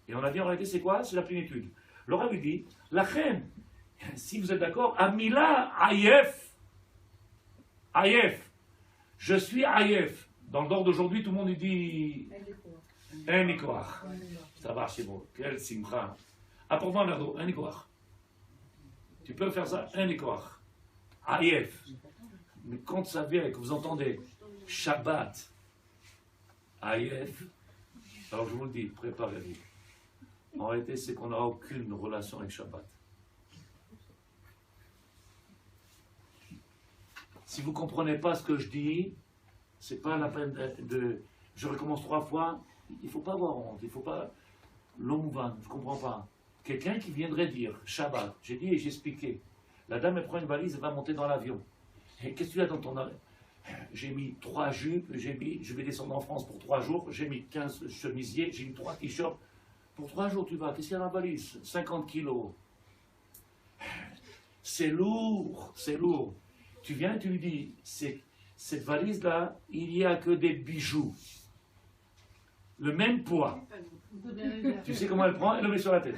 Speaker 1: Et on a dit en réalité, c'est quoi? C'est la plénitude. Laura lui dit, la reine, si vous êtes d'accord, Amila Ayef. Ayef. Je suis Ayef. Dans le dehors d'aujourd'hui, tout le monde dit un Nikoach. Ça va, c'est bon. Quel simcha. Apporte-moi un verre d'eau, un Nikoach. Tu peux faire ça, un Nikoach. Ayef. Mais quand ça vient et que vous entendez Shabbat, Ayef, alors je vous le dis, préparez-vous. En réalité, c'est qu'on n'a aucune relation avec Shabbat. Si vous ne comprenez pas ce que je dis, c'est pas la peine de... Je recommence 3 fois, il ne faut pas avoir honte, il ne faut pas... L'omouvan, je ne comprends pas. Quelqu'un qui viendrait dire Shabbat, j'ai dit et j'ai expliqué. La dame, elle prend une valise, elle va monter dans l'avion. Et qu'est-ce que tu as dans ton... J'ai mis 3 jupes, je vais descendre en France pour 3 jours, j'ai mis 15 chemisiers, j'ai mis 3 t-shirts. Pour 3 jours, tu vas. Qu'est-ce qu'il y a dans la valise? 50 kilos. C'est lourd, c'est lourd. Tu viens et tu lui dis, cette valise-là, il n'y a que des bijoux. Le même poids. Tu sais comment elle prend? Elle le met sur la tête.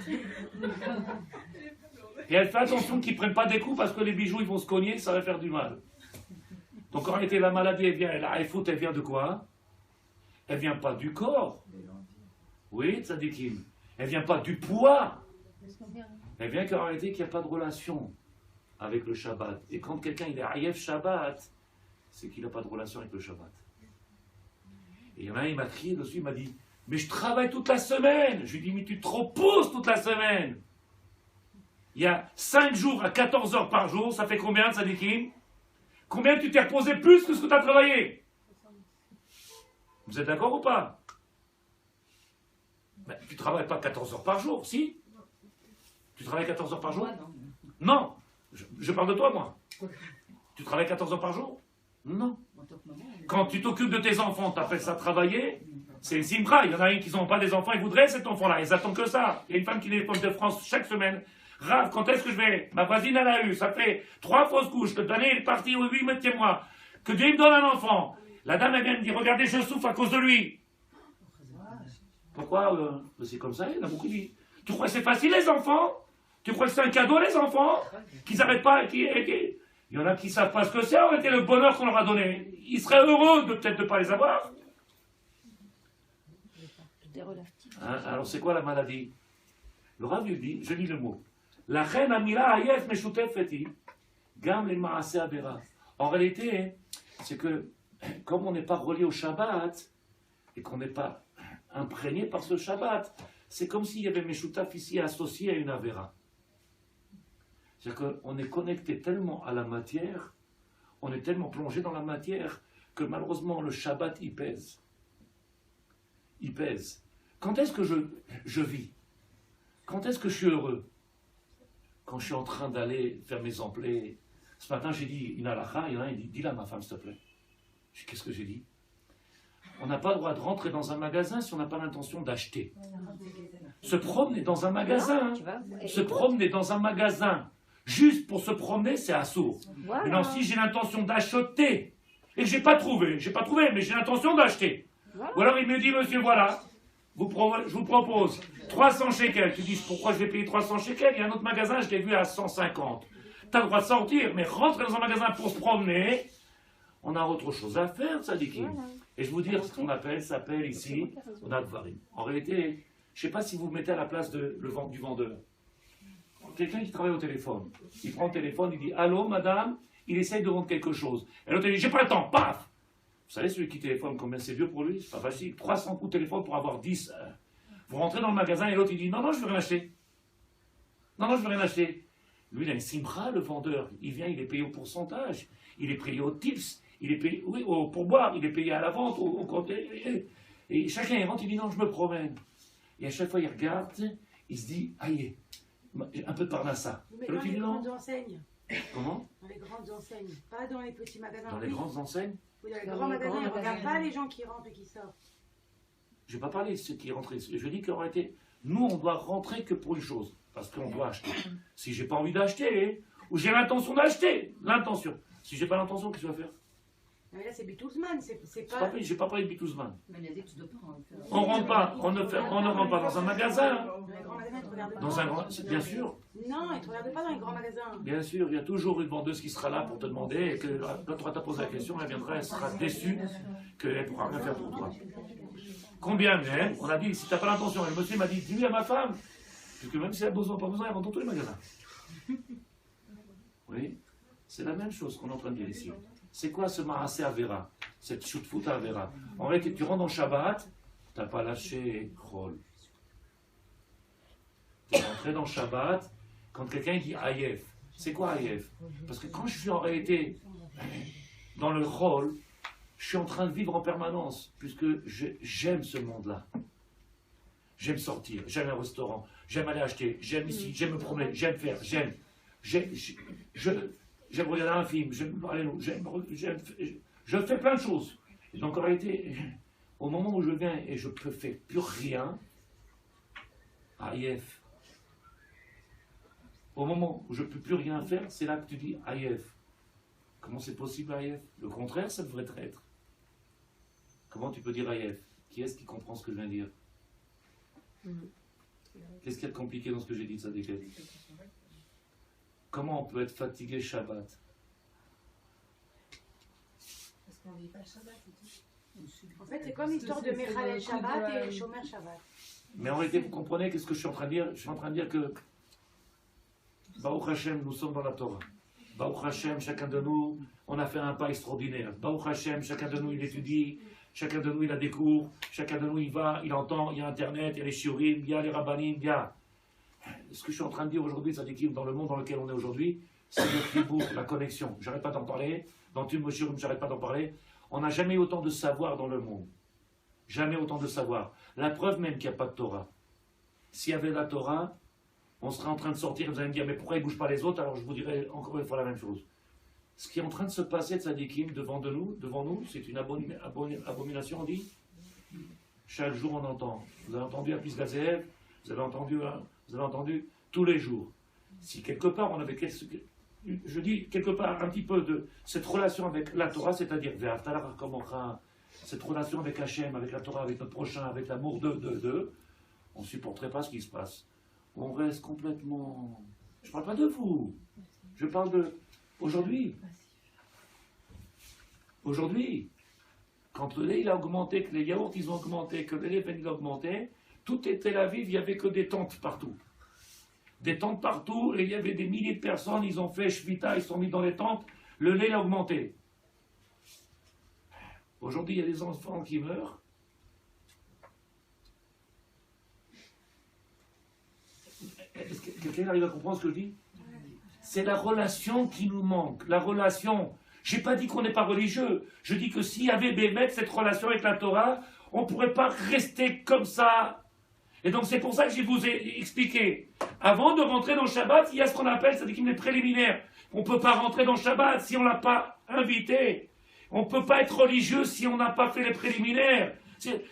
Speaker 1: Et elle fait attention qu'ils ne prennent pas des coups parce que les bijoux, ils vont se cogner, ça va faire du mal. Donc en réalité, la maladie, elle vient, elle vient de quoi? Elle ne vient pas du corps. Oui, tzadikim. Elle ne vient pas du poids. Elle vient qu'en réalité qu'il n'y a pas de relation avec le Shabbat. Et quand quelqu'un il est Ayef Shabbat, c'est qu'il n'a pas de relation avec le Shabbat. Et il y en a un, il m'a crié dessus, il m'a dit, mais je travaille toute la semaine. Je lui dis, mais tu te reposes toute la semaine. Il y a 5 jours à 14 heures par jour, ça fait combien, tzadikim? Combien tu t'es reposé plus que ce que tu as travaillé? Vous êtes d'accord ou pas? Ben, tu ne travailles pas 14 heures par jour, si? Tu travailles 14 heures par jour? Non. Je parle de toi, moi. Tu travailles 14 heures par jour? Non. Quand tu t'occupes de tes enfants, tu appelles ça travailler? C'est une simra. Il y en a qui n'ont pas des enfants, ils voudraient cet enfant-là. Ils attendent que ça. Il y a une femme qui téléphone de France chaque semaine. Rav, quand est-ce que je vais? Ma voisine, elle a eu. Ça fait 3 fausses couches. Le dernier est parti au 8 mois. Que Dieu me donne un enfant. La dame, elle vient me dire, regardez, je souffre à cause de lui. Pourquoi c'est comme ça, il y en a beaucoup dit. Tu crois que c'est facile les enfants? Tu crois que c'est un cadeau les enfants? Qu'ils n'arrêtent pas il y en a qui ne savent pas ce que c'est, en réalité, le bonheur qu'on leur a donné. Ils seraient heureux de peut-être ne pas les avoir. Hein, alors c'est quoi la maladie? Le Rav lui dit, je lis le mot. La reine Amila Ayef Meshutefeti, Gam le Maaseh Avera. En réalité, c'est que comme on n'est pas relié au Shabbat, et qu'on n'est pas imprégné par ce Shabbat, c'est comme s'il y avait Meshoutaf ici associé à une Avera. C'est-à-dire qu'on est connecté tellement à la matière, on est tellement plongé dans la matière, que malheureusement le Shabbat il pèse. Il pèse. Quand est-ce que je vis? Quand est-ce que je suis heureux? Quand je suis en train d'aller faire mes emplets. Ce matin j'ai dit une halakha, il y en a un, il dit, dis-la ma femme s'il te plaît. Je dis, qu'est-ce que j'ai dit? On n'a pas le droit de rentrer dans un magasin si on n'a pas l'intention d'acheter. Se promener dans un magasin, se promener dans un magasin, juste pour se promener, c'est assourd.
Speaker 3: Voilà.
Speaker 1: Maintenant, si j'ai l'intention d'acheter, et que j'ai pas trouvé, mais j'ai l'intention d'acheter.
Speaker 3: Voilà.
Speaker 1: Ou alors il me dit, monsieur, voilà, je vous propose 300 shekels. Tu dis, pourquoi je vais payer 300 shekels? Il y a un autre magasin, je l'ai vu à 150. Tu as le droit de sortir, mais rentrer dans un magasin pour se promener, on a autre chose à faire, ça dit qui.
Speaker 3: Voilà.
Speaker 1: Et je vous dis, ce qu'on s'appelle ici, on a Dvarim. En réalité, je ne sais pas si vous vous mettez à la place du vendeur. Quelqu'un qui travaille au téléphone, il prend le téléphone, il dit, allô madame, il essaye de vendre quelque chose. Et l'autre il dit, j'ai pas le temps, paf! Vous savez, celui qui téléphone, combien c'est vieux pour lui? C'est pas facile. 300 coups de téléphone pour avoir 10. Vous rentrez dans le magasin et l'autre il dit, non, non, je veux rien acheter. Non, non, je veux rien acheter. Lui, il a une simra, le vendeur. Il vient, il est payé au pourcentage. Il est payé au tips. Il est payé, oui, au pourboire. Il est payé à la vente, au compte. Et chacun, il rentre, il dit, non, je me promène. Et à chaque fois, il regarde, il se dit, aïe, un peu de parnassa.
Speaker 5: Mais
Speaker 1: Et
Speaker 5: dans
Speaker 1: l'autre, il
Speaker 5: les
Speaker 1: dit, non.
Speaker 5: grandes enseignes.
Speaker 1: Comment?
Speaker 5: Dans les grandes enseignes. Pas dans les petits magasins.
Speaker 1: Dans les
Speaker 5: Oui.
Speaker 1: grandes enseignes?
Speaker 5: Oui, dans les
Speaker 3: Dans
Speaker 5: grands
Speaker 3: les
Speaker 5: magasins,
Speaker 3: grands
Speaker 5: ils ne regardent
Speaker 3: magasins.
Speaker 5: pas les gens qui rentrent et qui sortent.
Speaker 1: Je ne vais pas parler de ceux qui rentrent. Je dis qu'en réalité, nous, on doit rentrer que pour une chose. Parce qu'on doit acheter. Si j'ai pas envie d'acheter, ou j'ai l'intention d'acheter, l'intention. Si j'ai pas l'intention, qu'est-ce que je vais faire?
Speaker 5: Mais là, c'est Beatlesman, c'est
Speaker 1: Je
Speaker 5: pas.
Speaker 1: n'ai pas parlé de Bitouzman.
Speaker 3: Mais il a dit que tu dois pas en faire.
Speaker 1: On rentre pas, on ne rentre pas dans un magasin.
Speaker 5: Dans les grands magasins, ils te regardent
Speaker 1: Dans
Speaker 5: pas.
Speaker 1: un grand, bien sûr,
Speaker 5: Non, ils ne te regardent pas dans les grands magasins.
Speaker 1: bien sûr, il y a toujours une vendeuse qui sera là pour te demander, et que quand tu auras posé la question, elle viendra, elle sera déçue qu'elle ne pourra rien faire pour toi. Combien même? On a dit, si tu n'as pas l'intention, et le monsieur m'a dit, dis-lui à ma femme, parce que même si elle a besoin, pas besoin, elle rentre dans tous les magasins. Oui, c'est la même chose qu'on est en train de dire ici. C'est quoi ce Maasé Avera? Cette Shutfut Avera? En réalité, tu rentres dans le Shabbat, tu n'as pas lâché Chol. Tu es rentré dans le Shabbat, quand quelqu'un dit Ayef, c'est quoi Ayef? Parce que quand je suis en réalité dans le Chol, je suis en train de vivre en permanence, puisque j'aime ce monde-là. J'aime sortir, j'aime un restaurant, j'aime aller acheter, j'aime ici, j'aime me promener, j'aime faire, j'aime regarder un film, je fais plein de choses. Et donc en réalité, au moment où je viens et je ne fais plus rien, Aïef. Au moment où je ne peux plus rien faire, c'est là que tu dis Aïef. Comment c'est possible Aïef? Le contraire, ça devrait être. Comment tu peux dire Aïef? Qui est-ce qui comprend ce que je viens de dire? Qu'est-ce qu'il y a de compliqué dans ce que j'ai dit, ça décale? Comment on peut être fatigué Shabbat?
Speaker 2: Parce qu'on vit pas le Shabbat, c'est tout.
Speaker 5: En fait, c'est comme l'histoire de Mechalel Shabbat et Shomer Shabbat.
Speaker 1: Mais en réalité, vous comprenez qu'est-ce que je suis en train de dire? Je suis en train de dire que Baruch Hashem, nous sommes dans la Torah. Baruch Hashem, chacun de nous, on a fait un pas extraordinaire. Baruch Hashem, chacun de nous, il étudie, chacun de nous, il a des cours, chacun de nous, il va, il entend, il y a Internet, il y a les shiurim, il y a les rabbanim, il y a... Ce que je suis en train de dire aujourd'hui, ça dit dans le monde dans lequel on est aujourd'hui, c'est le tribout, la connexion. J'arrête pas d'en parler, dans Tum Shiurim, j'arrête pas d'en parler. On n'a jamais eu autant de savoir dans le monde. Jamais autant de savoir. La preuve même qu'il n'y a pas de Torah. S'il y avait la Torah, on serait en train de sortir, vous allez me dire, mais pourquoi ils ne bougent pas les autres? Alors je vous dirai encore une fois la même chose. Ce qui est en train de se passer de Tzadikim devant nous, c'est une abomination, on dit. Chaque jour on entend. Vous avez entendu à Pisgazéev, vous avez entendu tous les jours. Si quelque part on avait, je dis quelque part un petit peu de cette relation avec la Torah, c'est-à-dire cette relation avec Hachem, avec la Torah, avec notre prochain, avec l'amour on ne supporterait pas ce qui se passe. On reste complètement... Je ne parle pas de vous. Je parle de... Aujourd'hui. Aujourd'hui. Quand le lait il a augmenté, que les yaourts ils ont augmenté, que le lait il a augmenté, tout est Tel Aviv, il n'y avait que des tentes partout. Des tentes partout, et il y avait des milliers de personnes, ils ont fait Shvita, ils sont mis dans les tentes, le lait a augmenté. Aujourd'hui, il y a des enfants qui meurent. Est-ce que quelqu'un arrive à comprendre ce que je dis? C'est la relation qui nous manque. La relation. Je n'ai pas dit qu'on n'est pas religieux. Je dis que s'il y avait Bémet, cette relation avec la Torah, on ne pourrait pas rester comme ça. Et donc c'est pour ça que je vous ai expliqué. Avant de rentrer dans le Shabbat, il y a ce qu'on appelle, c'est les préliminaires. On ne peut pas rentrer dans le Shabbat si on ne l'a pas invité. On ne peut pas être religieux si on n'a pas fait les préliminaires.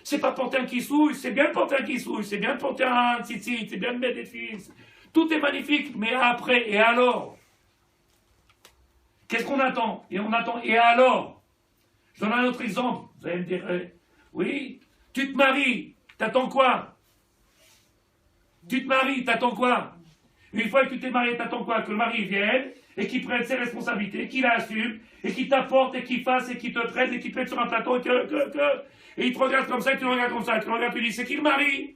Speaker 1: C'est pas porter un kissouille, c'est bien de porter un kissouille, c'est bien de porter un tzitzit, c'est bien de mettre des fils. Tout est magnifique, mais après, et alors? Qu'est-ce qu'on attend? Et on attend, et alors? Je donne un autre exemple. Vous allez me dire, oui, tu te maries, t'attends quoi? Tu te maries, t'attends quoi? Une fois que tu t'es marié, t'attends quoi? Que le mari vienne, et qu'il prenne ses responsabilités, qu'il assume, et qu'il t'apporte, et qu'il fasse, et qu'il te traite, et qu'il te mette sur un plateau, et il te regarde comme ça, et tu le regardes comme ça, et tu le regardes, tu dis, c'est qui le mari?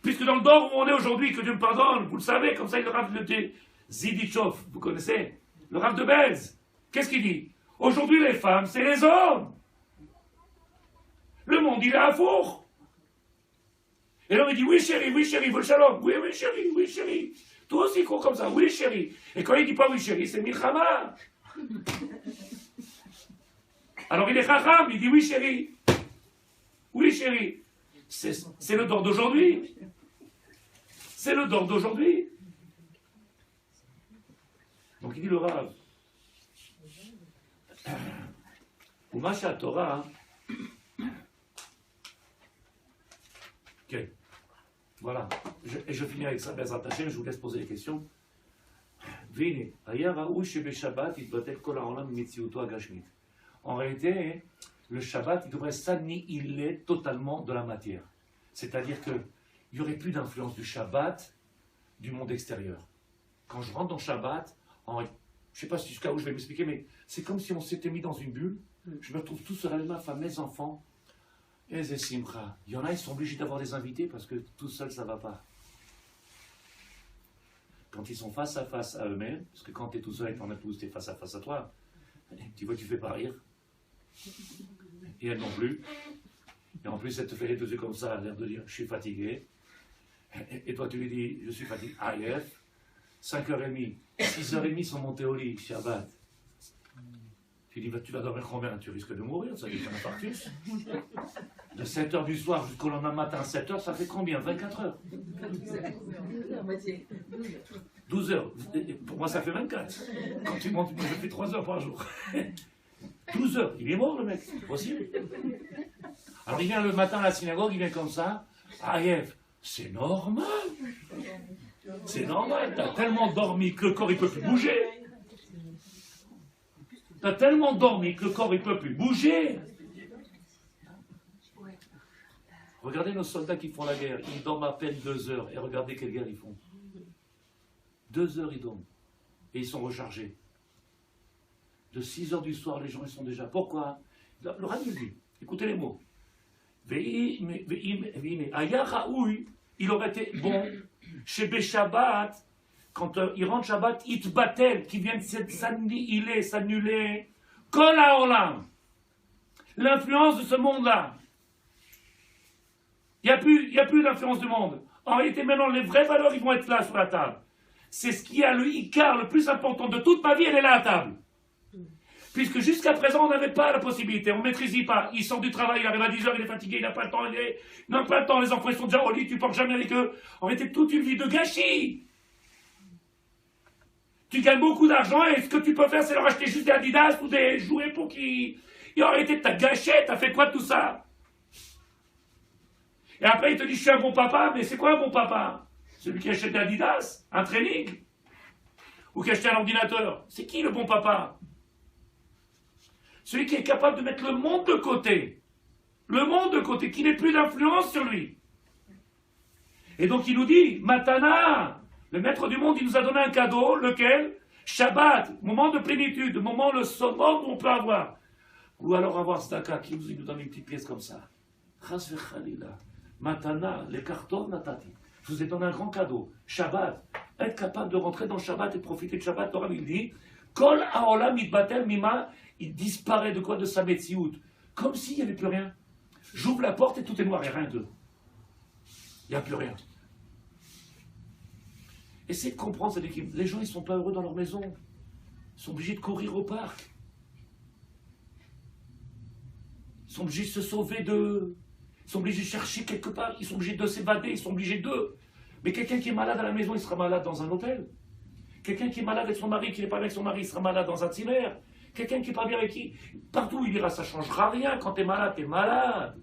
Speaker 1: Puisque dans le dor où on est aujourd'hui, que Dieu me pardonne, vous le savez, comme ça il le rave de Zidichov, vous connaissez? Le rave de Bez. Qu'est-ce qu'il dit? Aujourd'hui les femmes, c'est les hommes. Le monde il est à four. Et l'homme il dit, oui chérie, veut le shalom. Oui chérie. Toi aussi cours comme ça, oui chérie. Et quand il dit pas oui chérie, c'est Milchama. Alors il est chacham, il dit oui chérie. Oui chérie. C'est le dor d'aujourd'hui. C'est le dor d'aujourd'hui. Donc il dit le Rav. Ou Masha Torah. Ok. Voilà. Et je finis avec ça, Bezrat Hashem, je vous laisse poser les questions. Vini. En réalité, le Shabbat, il devrait s'annihiler totalement de la matière. C'est-à-dire qu'il n'y aurait plus d'influence du Shabbat du monde extérieur. Quand je rentre dans Shabbat, je ne sais pas jusqu'à où je vais m'expliquer, mais c'est comme si on s'était mis dans une bulle. Je me retrouve tout seul avec ma femme, mes enfants. Et c'est simcha. Il y en a, ils sont obligés d'avoir des invités parce que tout seul, ça ne va pas. Quand ils sont face à eux-mêmes, parce que quand tu es tout seul avec ton épouse, tu es face à toi, tu vois, tu ne fais pas rire. Et elle non plus. Et en plus, elle te fait les deux yeux comme ça, à l'air de dire, je suis fatigué. Et toi, tu lui dis, je suis fatigué. AIF, 5h30, 6h30 sont montés au lit, Shabbat. Tu dis, tu vas dormir combien? Tu risques de mourir, ça dit un infarctus. De 7h du soir jusqu'au lendemain matin, 7h, ça fait combien? 24 heures. 12 heures. Pour moi, ça fait 24. Quand tu montes, moi, je fais 3 heures par jour. 12 heures. Il est mort, le mec. C'est possible. Alors, il vient le matin à la synagogue, il vient comme ça. Aïev, c'est normal. C'est normal. T'as tellement dormi que le corps, il ne peut plus bouger. T'as tellement dormi que le corps, il ne peut plus bouger. Regardez nos soldats qui font la guerre. Ils dorment à peine 2 heures. Et regardez quelle guerre ils font. 2 heures, ils dorment. Et ils sont rechargés. De 6 heures du soir, les gens, ils sont déjà... Pourquoi? Le Rav dit, écoutez les mots. Il aurait été bon chez Beshabbat, quand il rentre Shabbat, Itbatel, qui vient de s'annuler, Kol HaOlam, l'influence de ce monde-là. Il n'y a plus d'influence du monde. En réalité, maintenant, les vraies valeurs, ils vont être là sur la table. C'est ce qui a le Icar le plus important de toute ma vie, elle est là à la table. Puisque jusqu'à présent, on n'avait pas la possibilité, on ne maîtrisait pas. Il sort du travail, il arrive à 10h, il est fatigué, il n'a pas le temps, il n'a pas le temps, les enfants ils sont déjà au lit, tu ne parles jamais avec eux. En réalité, toute une vie de gâchis. Tu gagnes beaucoup d'argent et ce que tu peux faire, c'est leur acheter juste des Adidas ou des jouets pour qu'ils... Et en réalité, t'as gâché, t'as fait quoi de tout ça? Et après, il te dit, je suis un bon papa, mais c'est quoi un bon papa? Celui qui achète des Adidas, un training? Ou qui achète un ordinateur? C'est qui le bon papa? Celui qui est capable de mettre le monde de côté. Le monde de côté, qui n'ait plus d'influence sur lui. Et donc il nous dit, Matana, le maître du monde, il nous a donné un cadeau, lequel? Shabbat, moment de plénitude, moment le summum qu'on peut avoir. Ou alors avoir Zdaka, qui nous donne une petite pièce comme ça. Chas v'chalila, Matana, les cartons natati. Je vous ai donné un grand cadeau. Shabbat, être capable de rentrer dans le Shabbat et de profiter de Shabbat, Torah il dit, Kol haolam mitbatel mima, il disparaît de quoi? De sa metsiout. Comme s'il n'y avait plus rien. J'ouvre la porte et tout est noir, il n'y a rien de. Il n'y a plus rien. Essayez de comprendre cette équipe. Les gens, ils ne sont pas heureux dans leur maison. Ils sont obligés de courir au parc. Ils sont obligés de se sauver d'eux. Ils sont obligés de chercher quelque part. Ils sont obligés de s'évader. Ils sont obligés d'eux. Mais quelqu'un qui est malade à la maison, il sera malade dans un hôtel. Quelqu'un qui est malade avec son mari, qui n'est pas avec son mari, il sera malade dans un timère. Quelqu'un qui n'est pas bien avec qui, partout où il ira, ça ne changera rien. Quand tu es malade, tu es malade.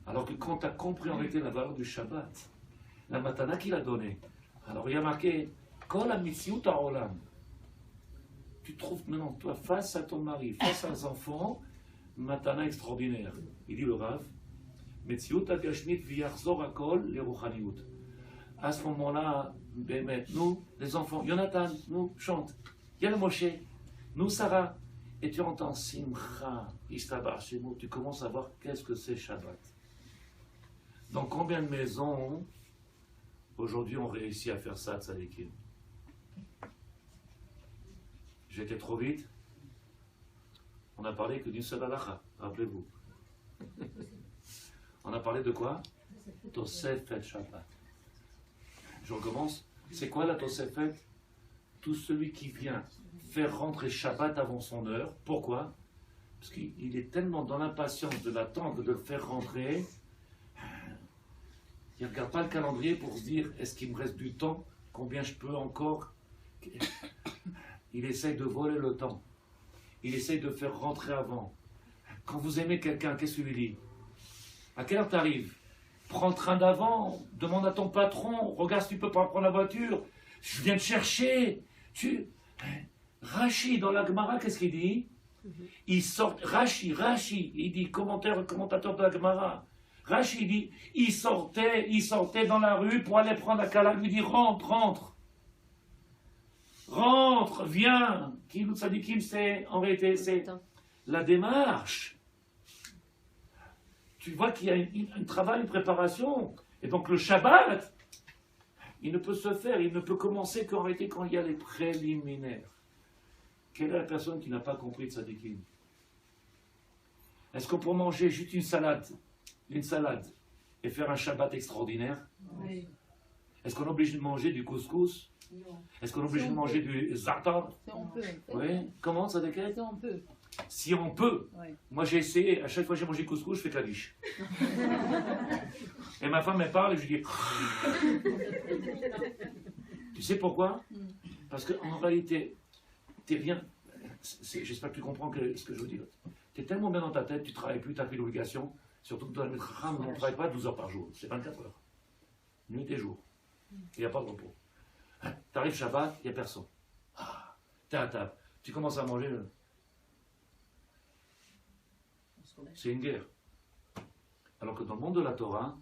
Speaker 1: Alors que quand tu as compris en réalité la valeur du Shabbat, la matana qu'il a donnée, alors il y a marqué Kol ha-mitziut ha'olam. Tu trouves maintenant, toi, face à ton mari, face à tes enfants, matana extraordinaire. Il dit le Rav, Metziut ha-gashmit v'yachzor hakol leruchaniyut. À ce moment-là, nous, les enfants, Jonathan, nous, chante. Il y a le Moshe, nous, Sarah. Et tu entends Simcha, Istabar, chez nous. Tu commences à voir qu'est-ce que c'est Shabbat. Dans combien de maisons, aujourd'hui, on réussit à faire ça, Tzadikim? J'étais trop vite. On a parlé que d'une seule halakha, rappelez-vous. On a parlé de quoi? Tosefet Shabbat. Je recommence. C'est quoi la Tosefet? Tout celui qui vient faire rentrer Shabbat avant son heure. Pourquoi? Parce qu'il est tellement dans l'impatience de l'attendre, de le faire rentrer. Il ne regarde pas le calendrier pour se dire, est-ce qu'il me reste du temps? Combien je peux encore? Il essaye de voler le temps. Il essaye de faire rentrer avant. Quand vous aimez quelqu'un, qu'est-ce que tu lui dis? À quelle heure tu arrives? Prends le train d'avant, demande à ton patron, regarde si tu peux pas prendre la voiture. Je viens te chercher. Rashi, dans la Gemara, qu'est-ce qu'il dit? Il sort, Rashi, il dit, commentateur de la Gemara. Rashi, il dit, il sortait dans la rue pour aller prendre la Kala. Il lui dit, rentre, viens. Kilut Tzadikim, c'est, en réalité, c'est la démarche. Tu vois qu'il y a un travail, une préparation. Et donc le Shabbat, il ne peut se faire, il ne peut commencer qu'en réalité quand il y a les préliminaires. Quelle est la personne qui n'a pas compris de Tzadikim? Est-ce qu'on peut manger juste une salade et faire un Shabbat extraordinaire?
Speaker 2: Oui.
Speaker 1: Est-ce qu'on est obligé de manger du couscous?
Speaker 2: Non.
Speaker 1: Est-ce qu'on est obligé de manger du za'atar?
Speaker 2: Si on peut.
Speaker 1: Oui. Comment ça décale?
Speaker 2: Si on peut.
Speaker 1: Si on peut.
Speaker 2: Ouais.
Speaker 1: Moi j'ai essayé, à chaque fois que j'ai mangé couscous, je fais claviche. Et ma femme elle parle et je dis. Tu sais pourquoi? Parce qu'en réalité, t'es bien. J'espère que tu comprends ce que je veux dire. Tu es tellement bien dans ta tête, tu ne travailles plus, tu as pris l'obligation. Surtout que dans le Chacham, on ne travaille pas 12 heures par jour, c'est 24 heures. Nuit et jour. Il n'y a pas de repos. Tu arrives Shabbat, il n'y a personne. Tu es à table. Tu commences à manger. C'est une guerre. Alors que dans le monde de la Torah,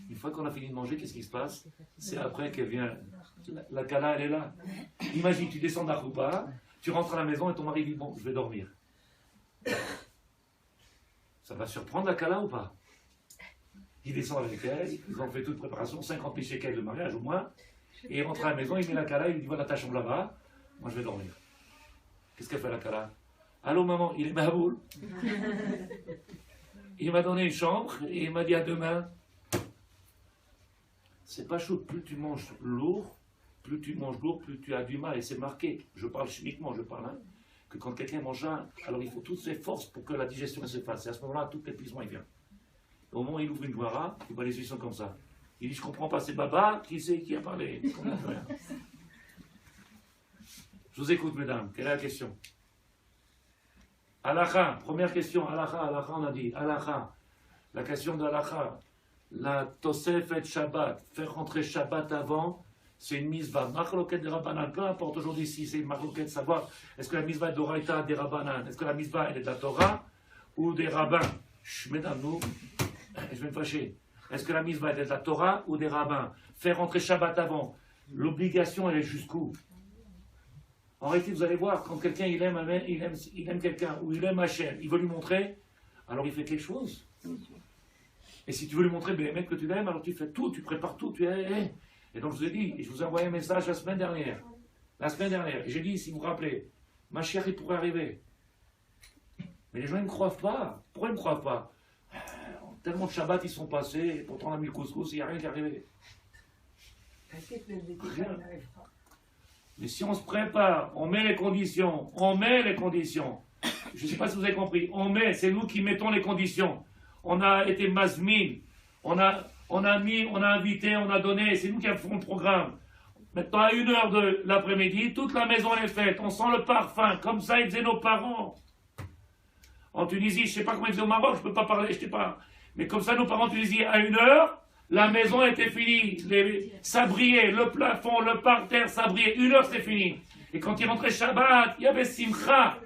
Speaker 1: une fois qu'on a fini de manger, qu'est-ce qui se passe? C'est après qu'elle vient. La Kala, elle est là. Imagine, tu descends d'Arouba, tu rentres à la maison et ton mari dit bon, je vais dormir. Ça va surprendre la Kala ou pas? Il descend avec elle, ils ont fait toute préparation, 50 000 shekels de mariage au moins, et il rentre à la maison, il met la Kala, il lui dit voilà ta chambre là-bas, moi je vais dormir. Qu'est-ce qu'elle fait la Kala? Allô maman, il est ma boule. Il m'a donné une chambre et il m'a dit à demain. C'est pas chaud, plus tu manges lourd, plus tu as du mal. Et c'est marqué, je parle chimiquement, que quand quelqu'un mange un, alors il faut toutes ses forces pour que la digestion se fasse. Et à ce moment-là, tout l'épuisement il vient. Au moment où il ouvre une Gemara, il voit les yeux sont comme ça. Il dit, je comprends pas, c'est Baba, qui c'est qui a parlé? Je comprends plus rien. Je vous écoute, mesdames, quelle est la question? Halakha, première question, halakha, on a dit, halakha, la question de halakha, la Tosefet Shabbat, faire rentrer Shabbat avant, c'est une misva, machloket de Rabbanan, peu importe aujourd'hui si c'est une machloket de savoir, est-ce que la misva est d'Oraïta des Rabbanan, est-ce que la misva elle est de la Torah ou des rabbins? Mesdames, nous, je vais me fâcher, est-ce que la misva est de la Torah ou des rabbins? Faire rentrer Shabbat avant, l'obligation elle est jusqu'où? En réalité, vous allez voir, quand quelqu'un il aime quelqu'un ou il aime Hachem, il veut lui montrer, alors il fait quelque chose. Et si tu veux lui montrer mec, que tu l'aimes, alors tu fais tout, tu prépares tout, Et donc je vous ai dit, et je vous ai envoyé un message la semaine dernière. la semaine dernière. J'ai dit, si vous vous rappelez, ma chère, il pourrait arriver. Mais les gens, ils ne croient pas. Pourquoi ils ne croient pas? Tellement de Shabbat, ils sont passés, pourtant on a mis le couscous, il n'y a rien qui est arrivé. Rien. Mais si on se prépare, on met les conditions, je ne sais pas si vous avez compris, c'est nous qui mettons les conditions. On a été mazmin, on a invité, on a donné, c'est nous qui avons le programme. Maintenant, à 1h de l'après-midi, toute la maison est faite, on sent le parfum, comme ça ils faisaient nos parents. En Tunisie, je ne sais pas comment ils faisaient au Maroc, je ne peux pas parler, je ne sais pas. Mais comme ça, nos parents en Tunisie, à 1h, la maison était finie, ça brillait, le plafond, le parterre, ça brillait, 1h c'est fini. Et quand ils rentraient Shabbat, il y avait Simcha.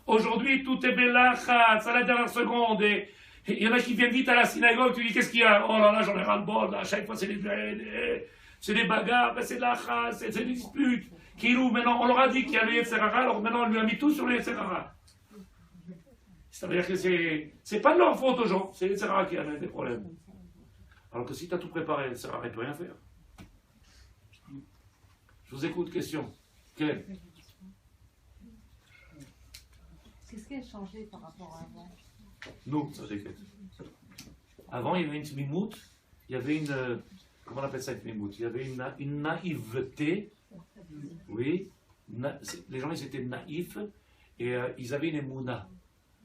Speaker 1: Aujourd'hui, tout est belachat, c'est à la dernière seconde. Et il y en a qui viennent vite à la synagogue, tu dis qu'est-ce qu'il y a? Oh là là, j'en ai ras le bol, à chaque fois c'est des bagarres, c'est de la chasse, c'est des disputes. Kilou, maintenant, on leur a dit qu'il y a le Yetzerara, alors maintenant on lui a mis tout sur le Yetzerara. Ça veut dire que c'est pas de leur faute aux gens, c'est le Yetzerara qui amène des problèmes. Alors que si tu as tout préparé, le Yetzerara ne peut rien faire. Je vous écoute, question. Quelle?
Speaker 2: Qu'est-ce qui a changé par rapport à avant?
Speaker 1: Nous, ça t'inquiète. Avant, il y avait une tmimout, il y avait une. Comment on appelle ça une tmimout? Il y avait une naïveté. Oui. Les gens, ils étaient naïfs et ils avaient une émouna.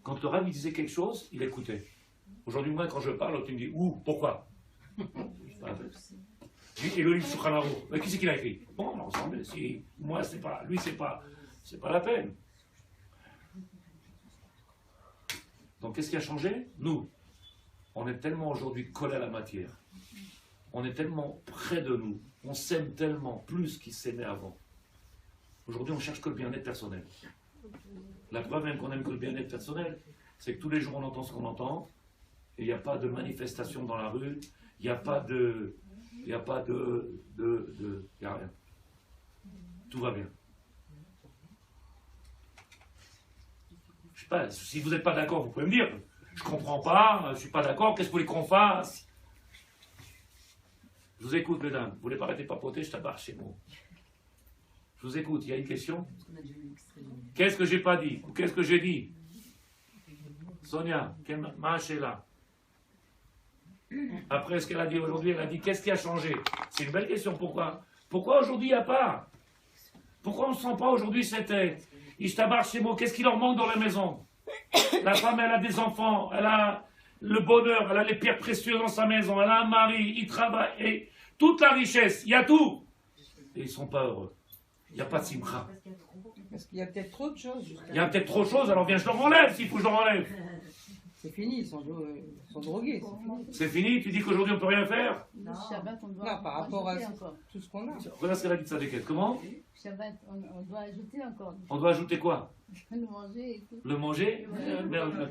Speaker 1: Quand le Rav disait quelque chose, il écoutait. Aujourd'hui, moi, quand je parle, tu me dis où? Pourquoi? Et le livre sur Khanaro, qui c'est qui l'a écrit? Bon, on ensemble, si moi, c'est pas. Lui, c'est pas la peine. Donc, qu'est-ce qui a changé? Nous, on est tellement aujourd'hui collés à la matière. On est tellement près de nous. On s'aime tellement plus qu'il s'aimait avant. Aujourd'hui, on cherche que le bien-être personnel. La preuve même qu'on aime que le bien-être personnel, c'est que tous les jours, on entend ce qu'on entend. Et il n'y a pas de manifestation dans la rue. Il n'y a pas de... Il n'y a rien. Tout va bien. Je sais pas, si vous n'êtes pas d'accord, vous pouvez me dire. Je comprends pas, je ne suis pas d'accord, qu'est-ce que vous voulez qu'on fasse? Je vous écoute, mesdames. Vous voulez pas arrêter de papoter, je tabarre chez moi. Je vous écoute, il y a une question? Qu'est-ce que j'ai pas dit? Ou qu'est-ce que j'ai dit? Sonia, est là. Après ce qu'elle a dit aujourd'hui, elle a dit qu'est-ce qui a changé? C'est une belle question, pourquoi? Pourquoi aujourd'hui il n'y a pas? Pourquoi on ne sent pas aujourd'hui cette Ishtabar Shemo? Qu'est-ce qui leur manque dans la maison? La femme, elle a des enfants, elle a le bonheur, elle a les pierres précieuses dans sa maison, elle a un mari, il travaille, et toute la richesse, il y a tout. Et ils ne sont pas heureux. Il n'y a pas de simcha.
Speaker 3: Parce qu'il y a peut-être trop de choses. Justement.
Speaker 1: Il y a peut-être trop de choses, alors viens, je leur enlève s'il faut que je leur enlève.
Speaker 3: C'est fini, ils sont drogués.
Speaker 1: C'est fini, tu dis qu'aujourd'hui on ne peut rien faire?
Speaker 2: Non, Shabbat, on doit
Speaker 3: Non, par rapport à
Speaker 2: encore.
Speaker 3: tout ce qu'on a.
Speaker 1: Regarde ce qu'elle a dit de ça avec elle. Comment?
Speaker 2: Shabbat, on doit ajouter encore.
Speaker 1: On doit ajouter quoi?
Speaker 2: Le manger et tout.
Speaker 1: Le manger? Merde,